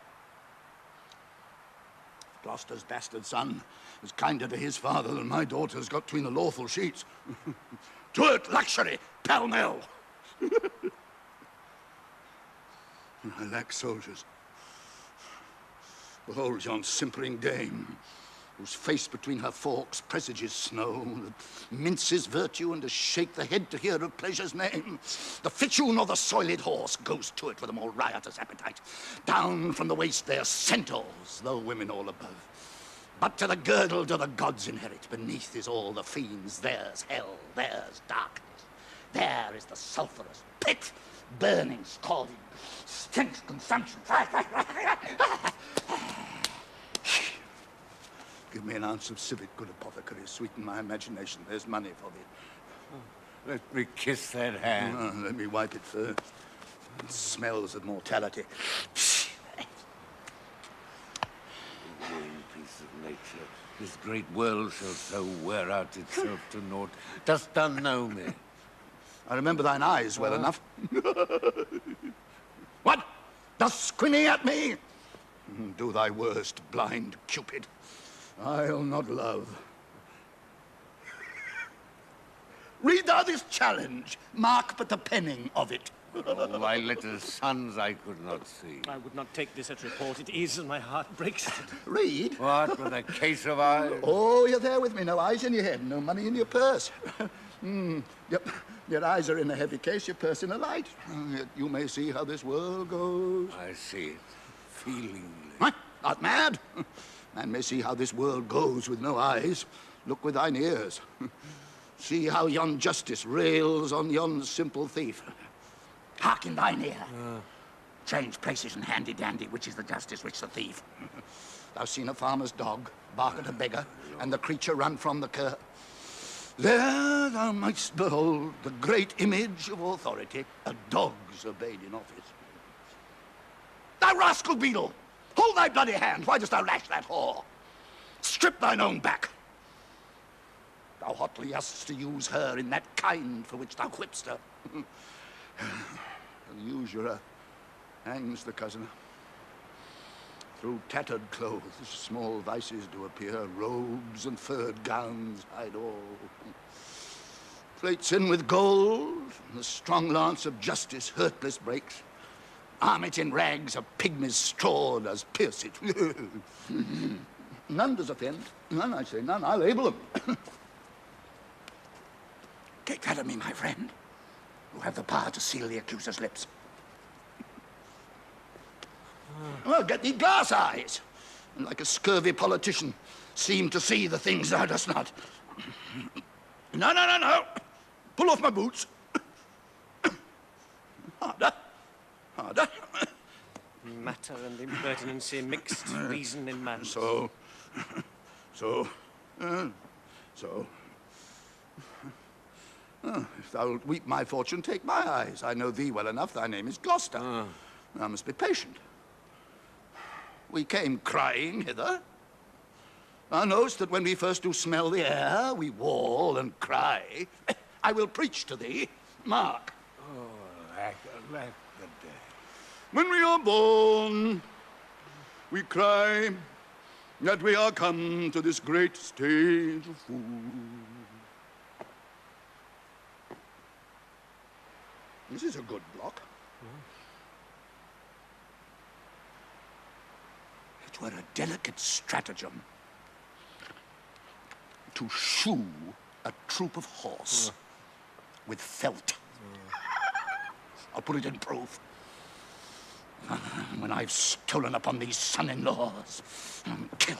Gloucester's bastard son is kinder to his father than my daughter's got between the lawful sheets. To it, luxury, pell-mell! I lack soldiers. Behold yon simpering dame, whose face between her forks presages snow, that minces virtue and does shake the head to hear of pleasure's name. The fitchew nor the soiled horse goes to it with a more riotous appetite. Down from the waist their centaurs, though women all above. But to the girdle do the gods inherit. Beneath is all the fiends, theirs hell, theirs darkness. There is the sulphurous pit, burning, scalding, stench, consumption. Give me an ounce of civet, good apothecary. Sweeten my imagination. There's money for thee. Let me kiss that hand. Let me wipe it first. It smells of mortality. Vain piece of nature. This great world shall so wear out itself to naught. Dost thou know me? I remember thine eyes well enough. What? Dost squinny at me? Do thy worst, blind Cupid. I'll not love. Read thou this challenge. Mark but the penning of it. Oh, my little sons I could not see. I would not take this at report. It is, and my heart breaks. Read? What, with a case of eyes? Oh, you're there with me. No eyes in your head, no money in your purse. Yep. Your eyes are in a heavy case, your purse in a light. Yet you may see how this world goes. I see it, feelingly. What? Art mad? Man may see how this world goes with no eyes. Look with thine ears. See how yon justice rails on yon simple thief. Hark in thine ear. Change places and handy-dandy, which is the justice, which the thief. Thou seen a farmer's dog bark at a beggar, and the creature run from the cur. There thou mightst behold the great image of authority, a dog's obeyed in office. Thou rascal beadle! Hold thy bloody hand! Why dost thou lash that whore? Strip thine own back! Thou hotly hast to use her in that kind for which thou whipst her. The usurer hangs the cousin. Through tattered clothes, small vices do appear. Robes and furred gowns hide all. Plates in with gold, the strong lance of justice hurtless breaks. Arm it in rags, a pygmy's straw does pierce it. None does offend. None, I say, none. I'll able them. Take that of me, my friend. You have the power to seal the accuser's lips. Well, get thee glass eyes, and like a scurvy politician, seem to see the things thou dost not. No. Pull off my boots. Harder. Matter and impertinency mixed, reason in man. So. If thou wilt weep my fortune, take my eyes. I know thee well enough. Thy name is Gloucester. Thou must be patient. We came crying hither. Thou knowest that when we first do smell the air, we wail and cry. I will preach to thee. Mark. Oh, lack the day. When we are born, we cry that we are come to this great stage of fool. This is a good block. It were a delicate stratagem to shoe a troop of horse with felt. I'll put it in proof. When I've stolen upon these son-in-laws, kill,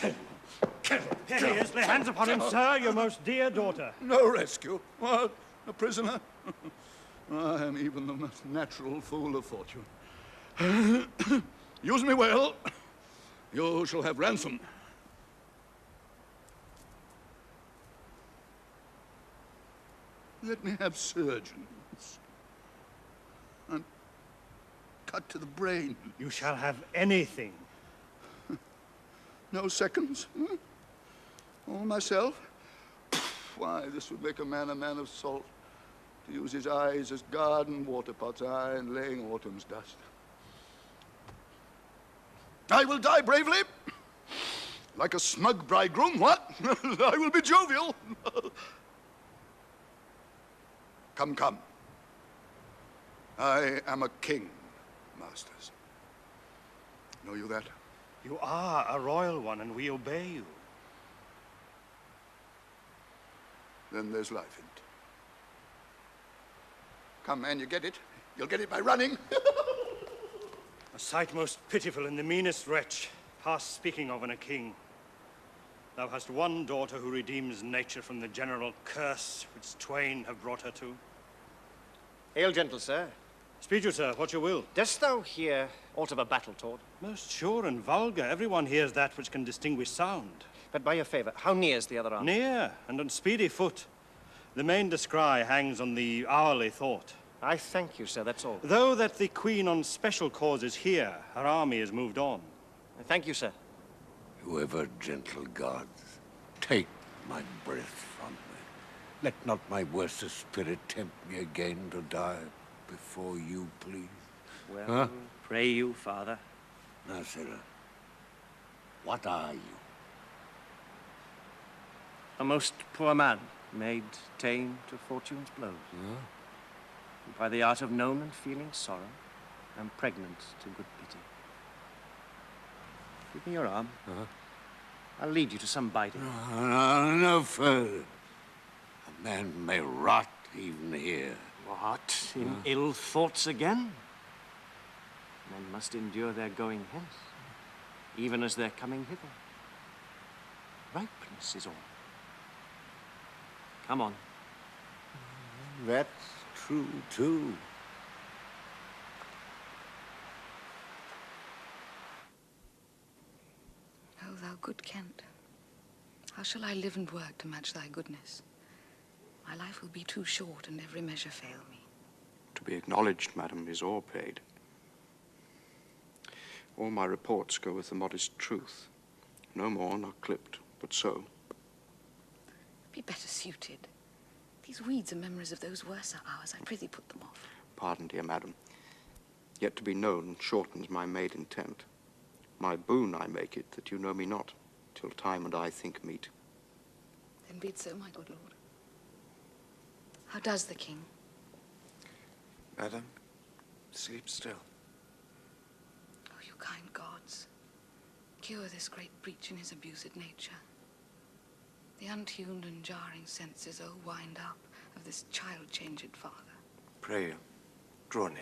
Here he is. Lay hands upon him, sir, your most dear daughter. No rescue. What? A prisoner? I am even the most natural fool of fortune. Use me well. You shall have ransom. Let me have surgeons. And cut to the brain. You shall have anything. No seconds? Hmm? All myself? Why, this would make a man of salt. To use his eyes as garden water pots, aye, and laying autumn's dust. I will die bravely. Like a smug bridegroom, what? I will be jovial. Come, come. I am a king, masters. Know you that? You are a royal one, and we obey you. Then there's life in it. Come, man, you get it. You'll get it by running. A sight most pitiful in the meanest wretch, past speaking of in a king. Thou hast one daughter who redeems nature from the general curse which twain have brought her to. Hail, gentle sir. Speed you, sir, what you will. Dost thou hear aught of a battle toward? Most sure and vulgar. Everyone hears that which can distinguish sound. But by your favour, how near's the other arm? Near, and on speedy foot. The main descry hangs on the hourly thought. I thank you, sir, that's all. Though that the Queen on special cause is here, her army is moved on. Thank you, sir. Whoever gentle gods, take my breath from me. Let not my worst spirit tempt me again to die before you, please. Well, Huh? pray you, father. Now, Sarah, what are you? A most poor man, made tame to fortune's blows. Huh? And by the art of known and feeling sorrow, am pregnant to good pity. Give me your arm. I'll lead you to some biding. No further. A man may rot even here. What? In ill thoughts again? Men must endure their going hence, even as their coming hither. Ripeness is all. Come on. That's true, too. Oh, thou good Kent, how shall I live and work to match thy goodness? My life will be too short, and every measure fail me. To be acknowledged, madam, is all paid. All my reports go with the modest truth. No more nor clipped, but so. Be better suited. These weeds are memories of those worser hours. I prithee put them off. Pardon, dear madam. Yet to be known shortens my made intent. My boon I make it, that you know me not, till time and I think meet. Then be it so, my good lord. How does the king? Madam, sleep still. Oh, you kind gods, cure this great breach in his abused nature. The untuned and jarring senses, oh, wind up of this child-changed father. Pray you, draw near.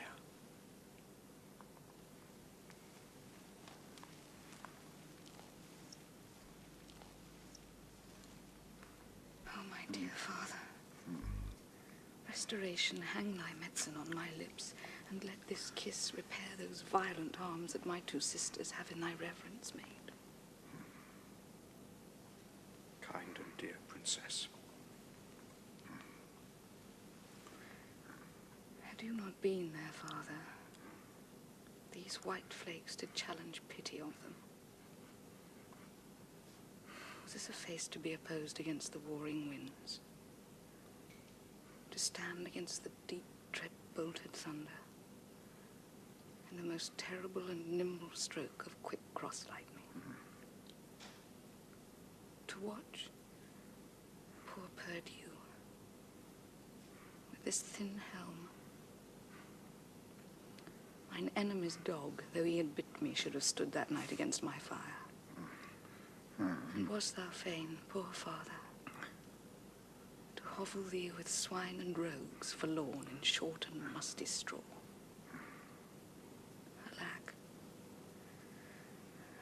Oh, my dear father. Restoration, hang thy medicine on my lips, and let this kiss repair those violent harms that my two sisters have in thy reverence made. Kind and dear princess. Had you not been there, father, these white flakes did challenge pity of them. Was this a face to be opposed against the warring winds? To stand against the deep dread bolted thunder, in the most terrible and nimble stroke of quick cross lightning. To watch poor Perdue with this thin helm. Mine enemy's dog, though he had bit me, should have stood that night against my fire. And was thou fain, poor father, to hovel thee with swine and rogues forlorn in short and musty straw?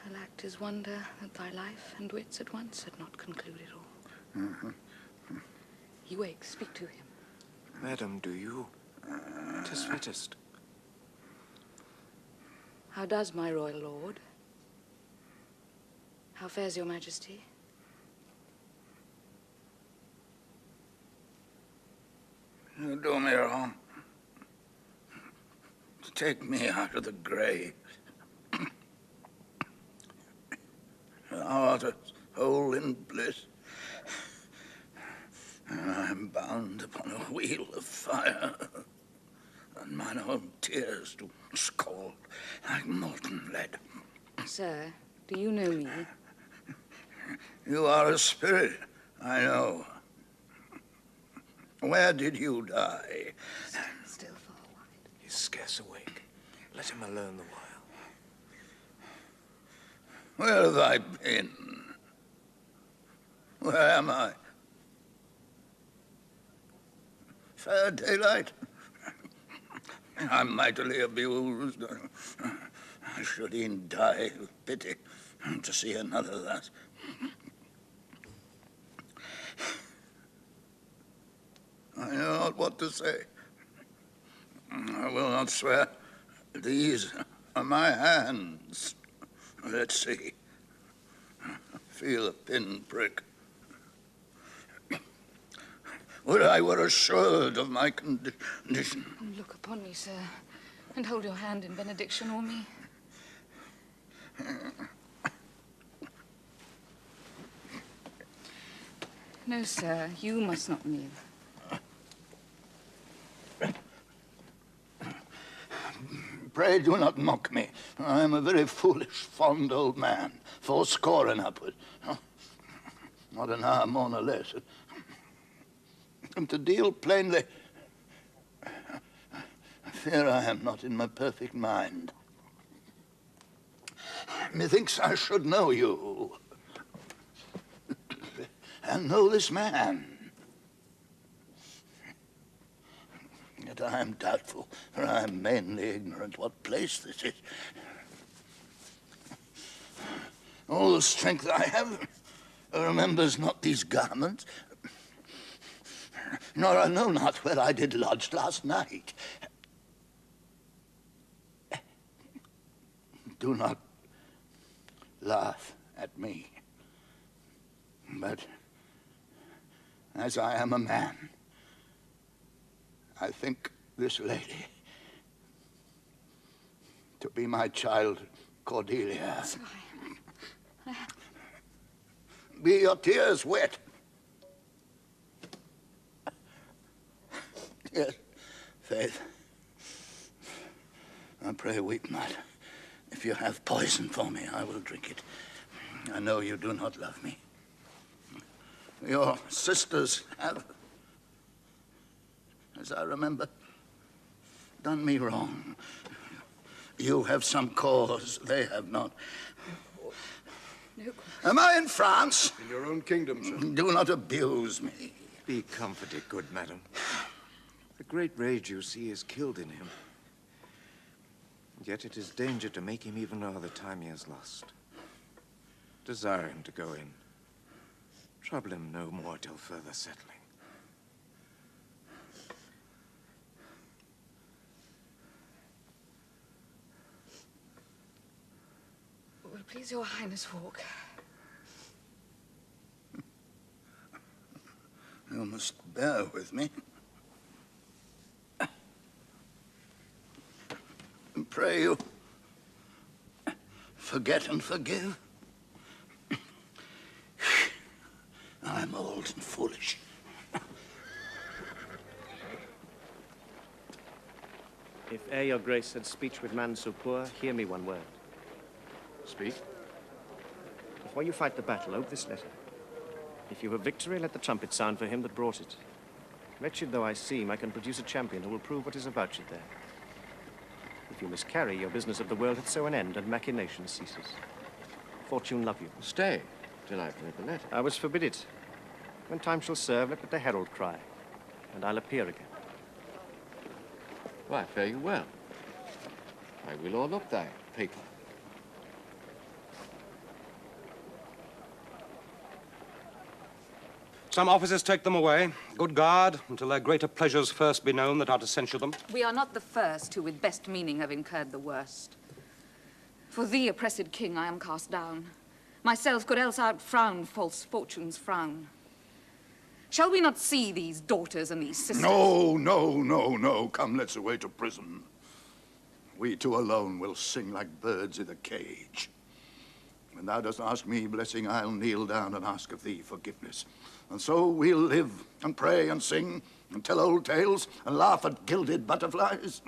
I lacked his wonder that thy life and wits at once had not concluded all. He wakes, speak to him. Madam, do you? 'Tis fittest. How does my royal lord? How fares your majesty? You do me wrong. Take me out of the grave. Thou art a soul in bliss, and I am bound upon a wheel of fire, and mine own tears do scald like molten lead. Sir, do you know me? You are a spirit, I know. Where did you die? Still far wide. He's scarce awake. Let him alone the while. Where have I been? Where am I? Fair daylight? I'm mightily abused. I should e'en die of pity to see another thus. I know not what to say. I will not swear. These are my hands. Let's see. Feel a pin prick. Would I were assured of my condition. Look upon me, sir, and hold your hand in benediction o'er me. No, sir, you must not kneel. Pray do not mock me. I am a very foolish, fond old man, 80 and upward. Not an hour more nor less. And to deal plainly, I fear I am not in my perfect mind. Methinks I should know you, and know this man. Yet I am doubtful, for I am mainly ignorant what place this is. All the strength I have remembers not these garments, nor I know not where I did lodge last night. Do not laugh at me, but as I am a man, I think this lady to be my child, Cordelia. Be your tears wet? Yes, Faith. I pray weep not. If you have poison for me, I will drink it. I know you do not love me. Your sisters have, as I remember, done me wrong. You have some cause, they have not. No. Am I in France? In your own kingdom, sir. Do not abuse me. Be comforted, good madam. The great rage you see is killed in him. Yet it is danger to make him even know the time he has lost. Desire him to go in. Trouble him no more till further settling. Will please your highness walk? You must bear with me. And pray you, forget and forgive. I am old and foolish. If e'er your grace had speech with man so poor, hear me one word. Speak. Before you fight the battle, ope this letter. If you have victory, let the trumpet sound for him that brought it. Wretched though I seem, I can produce a champion who will prove what is avouched there. If you miscarry, your business of the world hath so an end, and machination ceases. Fortune love you. Stay, till I've read the letter. I was forbid it. When time shall serve, let but the herald cry, and I'll appear again. Why, fare you well. I will all up thy paper. Some officers take them away. Good guard, until their greater pleasures first be known that are to censure them. We are not the first who with best meaning have incurred the worst. For thee, oppressed king, I am cast down. Myself could else outfrown false fortune's frown. Shall we not see these daughters and these sisters? No, no, no, no. Come, let's away to prison. We two alone will sing like birds in a cage. When thou dost ask me blessing, I'll kneel down and ask of thee forgiveness. And so we'll live and pray and sing and tell old tales and laugh at gilded butterflies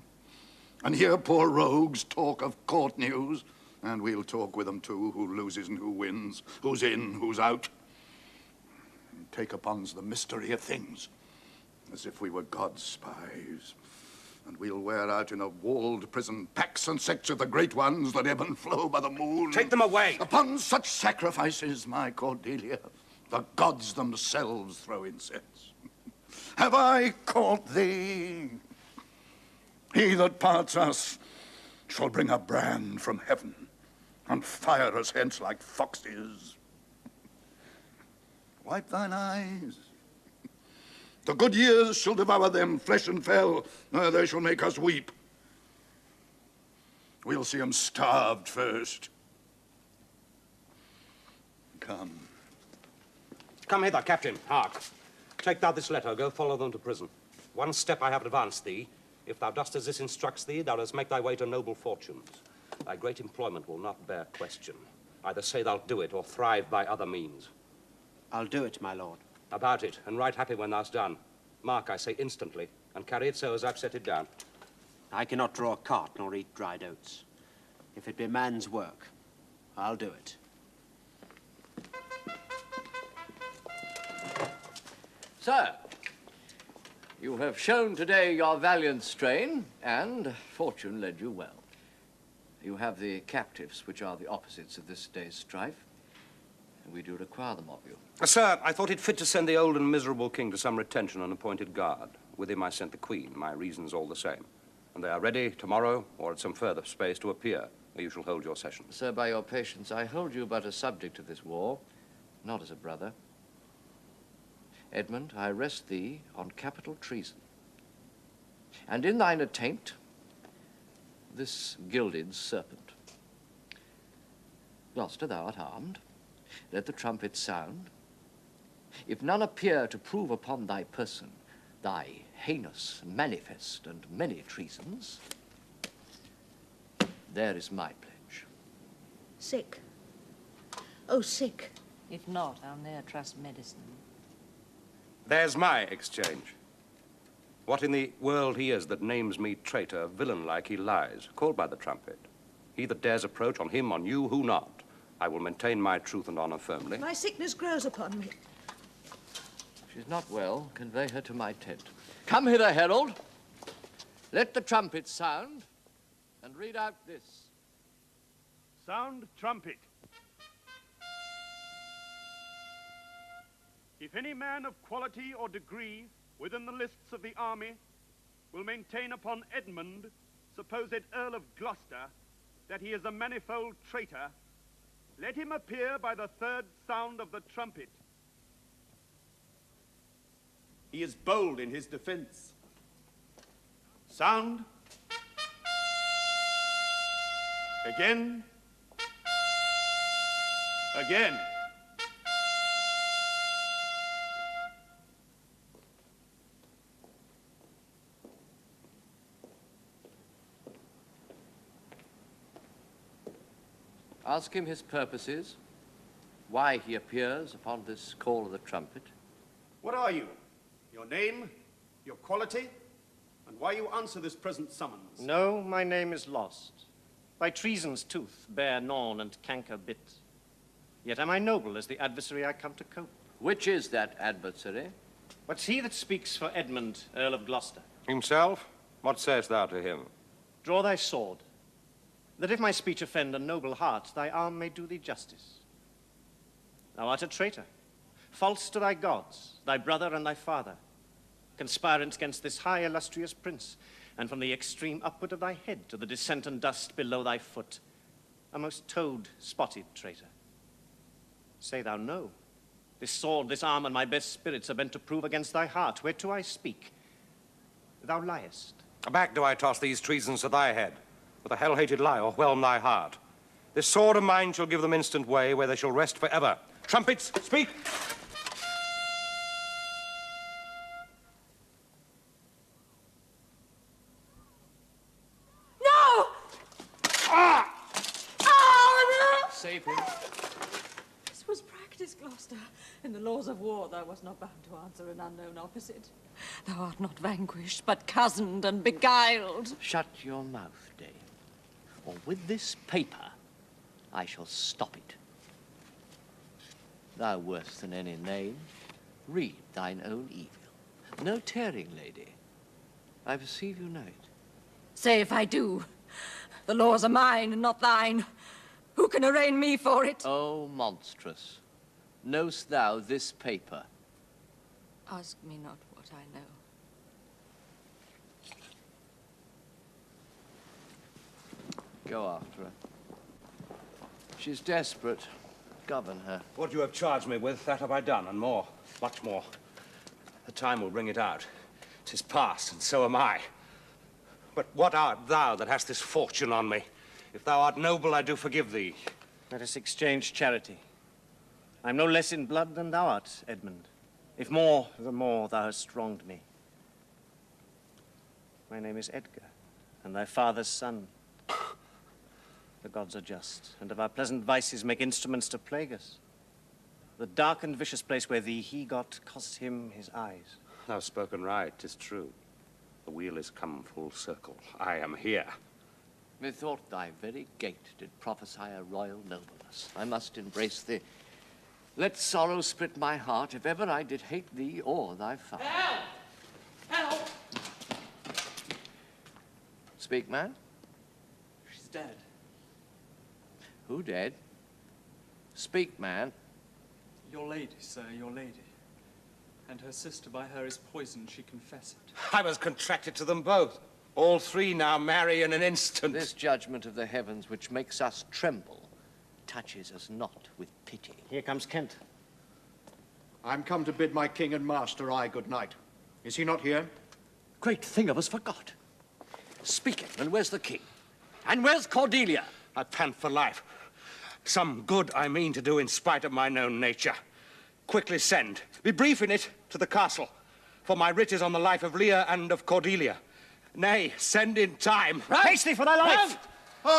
and hear poor rogues talk of court news. And we'll talk with them too, who loses and who wins, who's in, who's out. And take upon us the mystery of things, as if we were God's spies. And we'll wear out in a walled prison packs and sects of the great ones that ebb and flow by the moon. Take them away! Upon such sacrifices, my Cordelia, the gods themselves throw incense. Have I caught thee? He that parts us shall bring a brand from heaven and fire us hence like foxes. Wipe thine eyes. The good years shall devour them, flesh and fell. They shall make us weep. We'll see them starved first. Come. Come hither, Captain. Hark. Take thou this letter. Go follow them to prison. One step I have advanced thee. If thou dost as this instructs thee, thou dost make thy way to noble fortunes. Thy great employment will not bear question. Either say thou'lt do it, or thrive by other means. I'll do it, my lord. About it, and right happy when thou'st done. Mark, I say instantly, and carry it so as I've set it down. I cannot draw a cart nor eat dried oats. If it be man's work, I'll do it. Sir, you have shown today your valiant strain, and fortune led you well. You have the captives, which are the opposites of this day's strife, and we do require them of you. Sir, I thought it fit to send the old and miserable king to some retention and appointed guard. With him I sent the queen, my reasons all the same. And they are ready tomorrow, or at some further space, to appear, where you shall hold your session. Sir, by your patience, I hold you but a subject of this war, not as a brother. Edmund, I arrest thee on capital treason. And in thine attaint, this gilded serpent. Gloucester, thou art armed. Let the trumpet sound. If none appear to prove upon thy person thy heinous, manifest, and many treasons, there is my pledge. Sick. Oh, sick. If not, I'll ne'er trust medicine. There's my exchange. What in the world he is that names me traitor, villain-like he lies, called by the trumpet. He that dares approach, on him, on you, who not? I will maintain my truth and honor firmly. My sickness grows upon me. She's not well. Convey her to my tent. Come hither, herald. Let the trumpet sound, and read out this. Sound trumpet. If any man of quality or degree within the lists of the army will maintain upon Edmund, supposed Earl of Gloucester, that he is a manifold traitor, let him appear by the third sound of the trumpet. He is bold in his defense. Sound. Again. Again. Ask him his purposes, why he appears upon this call of the trumpet. What are you? Your name, your quality, and why you answer this present summons? No, my name is lost. By treason's tooth bear gnawn and canker bit. Yet am I noble as the adversary I come to cope. Which is that adversary? What's he that speaks for Edmund, Earl of Gloucester? Himself? What sayest thou to him? Draw thy sword, that if my speech offend a noble heart, thy arm may do thee justice. Thou art a traitor, false to thy gods, thy brother and thy father, conspirant against this high illustrious prince, and from the extreme upward of thy head to the descent and dust below thy foot, a most toad-spotted traitor. Say thou no, This sword, this arm, and my best spirits are bent to prove against thy heart. Whereto I speak, thou liest. Back do I toss these treasons to thy head. With a hell-hated lie o'erwhelm thy heart. This sword of mine shall give them instant way, where they shall rest forever. Trumpets, speak! No! Ah! Oh, no! Save him. This was practice, Gloucester. In the laws of war, thou wast not bound to answer an unknown opposite. Thou art not vanquished, but cozened and beguiled. Shut your mouth, Dame, or with this paper I shall stop it. Thou worse than any name, read thine own evil. No tearing, lady. I perceive you know it. Say if I do. The laws are mine and not thine. Who can arraign me for it? Oh, monstrous. Know'st thou this paper? Ask me not what I know. Go after her. She's desperate. Govern her. What you have charged me with, that have I done, and more, much more. The time will bring it out. 'Tis past, and so am I. But what art thou that hast this fortune on me? If thou art noble, I do forgive thee. Let us exchange charity. I'm no less in blood than thou art, Edmund. If more, the more thou hast wronged me. My name is Edgar, and thy father's son. The gods are just, and of our pleasant vices make instruments to plague us. The dark and vicious place where thee he got cost him his eyes. Thou hast spoken right, 'tis true. The wheel is come full circle. I am here. Methought thy very gait did prophesy a royal nobleness. I must embrace thee. Let sorrow split my heart if ever I did hate thee or thy father. Help! Help! Speak, man. She's dead. Who dead? Speak, man. Your lady, sir, your lady. And her sister by her is poisoned, she confessed. I was contracted to them both. All three now marry in an instant. This judgment of the heavens which makes us tremble touches us not with pity. Here comes Kent. I'm come to bid my king and master aye good night. Is he not here? Great thing of us forgot. Speak it, and where's the king? And where's Cordelia? I pant for life. Some good I mean to do in spite of my known nature. Quickly send, be brief in it, to the castle. For my writ is on the life of Lear and of Cordelia. Nay, send in time. Right. Hasty for thy life! Oh,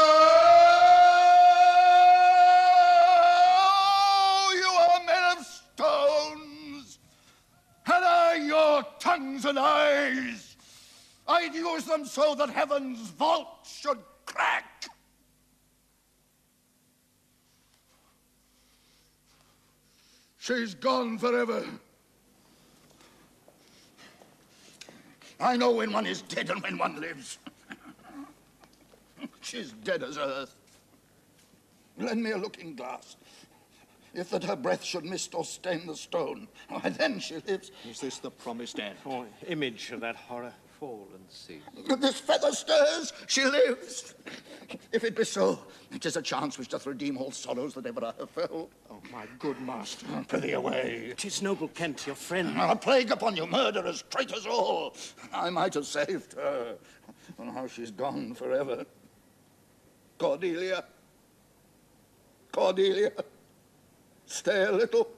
you are men of stones, and I your tongues and eyes. I'd use them so that heaven's vault should crack. She's gone forever. I know when one is dead and when one lives. She's dead as earth. Lend me a looking glass. If that her breath should mist or stain the stone, why then she lives. Is this the promised end? Or image of that horror? Fall and see. This feather stirs, she lives. If it be so, it is a chance which doth redeem all sorrows that ever I have felt. Oh, my good master. Prithee away. 'Tis noble Kent, your friend. A plague upon you, murderers, traitors all. I might have saved her. And now she's gone forever. Cordelia. Cordelia. Stay a little.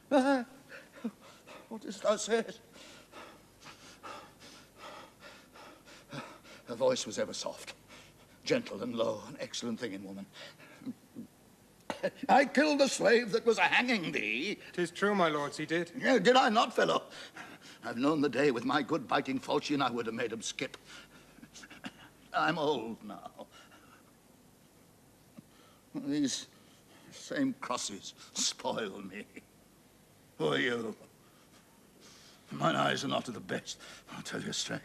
What is thou said? Her voice was ever soft, gentle and low, an excellent thing in woman. I killed the slave that was a-hanging thee. 'Tis true, my lords, he did. Yeah, did I not, fellow? I've known the day with my good biting falchion I would have made him skip. I'm old now. These same crosses spoil me. Who are you? Mine eyes are not of the best, I'll tell you straight.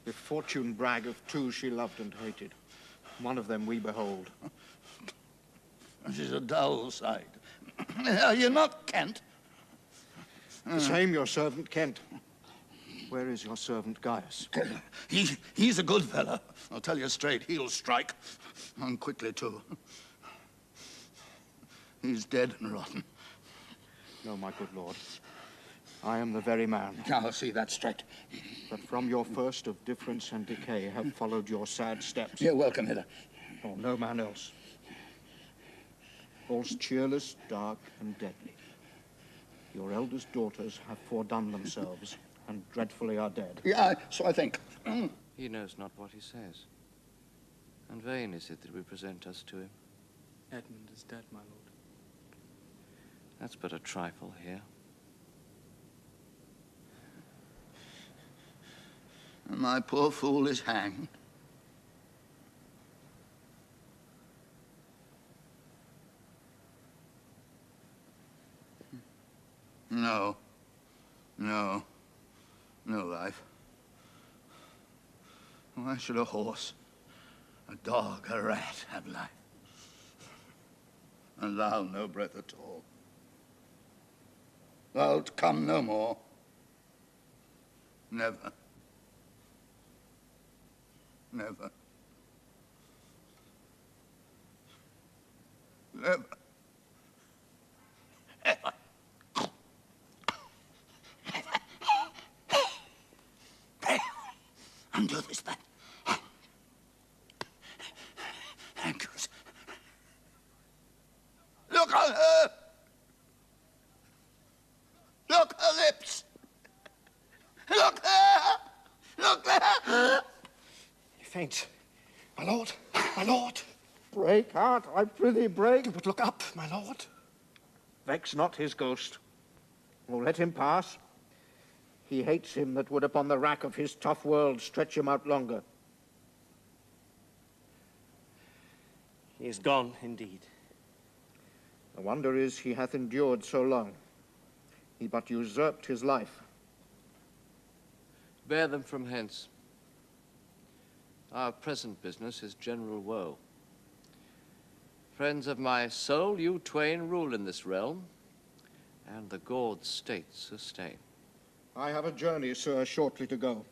If fortune brag of two she loved and hated, one of them we behold. She's a dull sight. Are you not Kent? The same your servant Kent. Where is your servant Gaius? He's a good fellow. I'll tell you straight, he'll strike. And quickly, too. He's dead and rotten. No, my good lord. I am the very man. I'll see that straight. That from your first of difference and decay have followed your sad steps. You're welcome hither. Or no man else. All's cheerless, dark, and deadly. Your eldest daughters have fordone themselves, and dreadfully are dead. Yeah, so I think. He knows not what he says. And vain is it that we present us to him. Edmund is dead, my lord. That's but a trifle here. And my poor fool is hanged. No. No. No life. Why should a horse, a dog, a rat have life? And thou no breath at all. Thou'lt come no more. Never. Never. Never. Ever. Pray. Undo this man. Thank you. Look on her. Look her lips. Look there. Look there. Faint. My lord, my lord. Break, heart, I prithee break. But look up, my lord. Vex not his ghost. Oh, let him pass. He hates him that would upon the rack of his tough world stretch him out longer. He is gone, indeed. The wonder is he hath endured so long. He but usurped his life. Bear them from hence. Our present business is general woe. Friends of my soul, you twain rule in this realm, and the Gord state sustain. I have a journey, sir, shortly to go.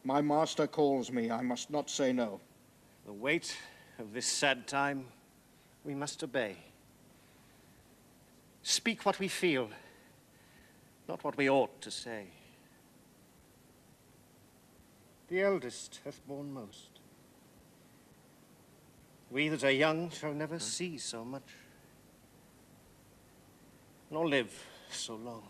My master calls me, I must not say no. The weight of this sad time we must obey. Speak what we feel, not what we ought to say. The eldest hath borne most. We that are young shall never see so much, nor live so long.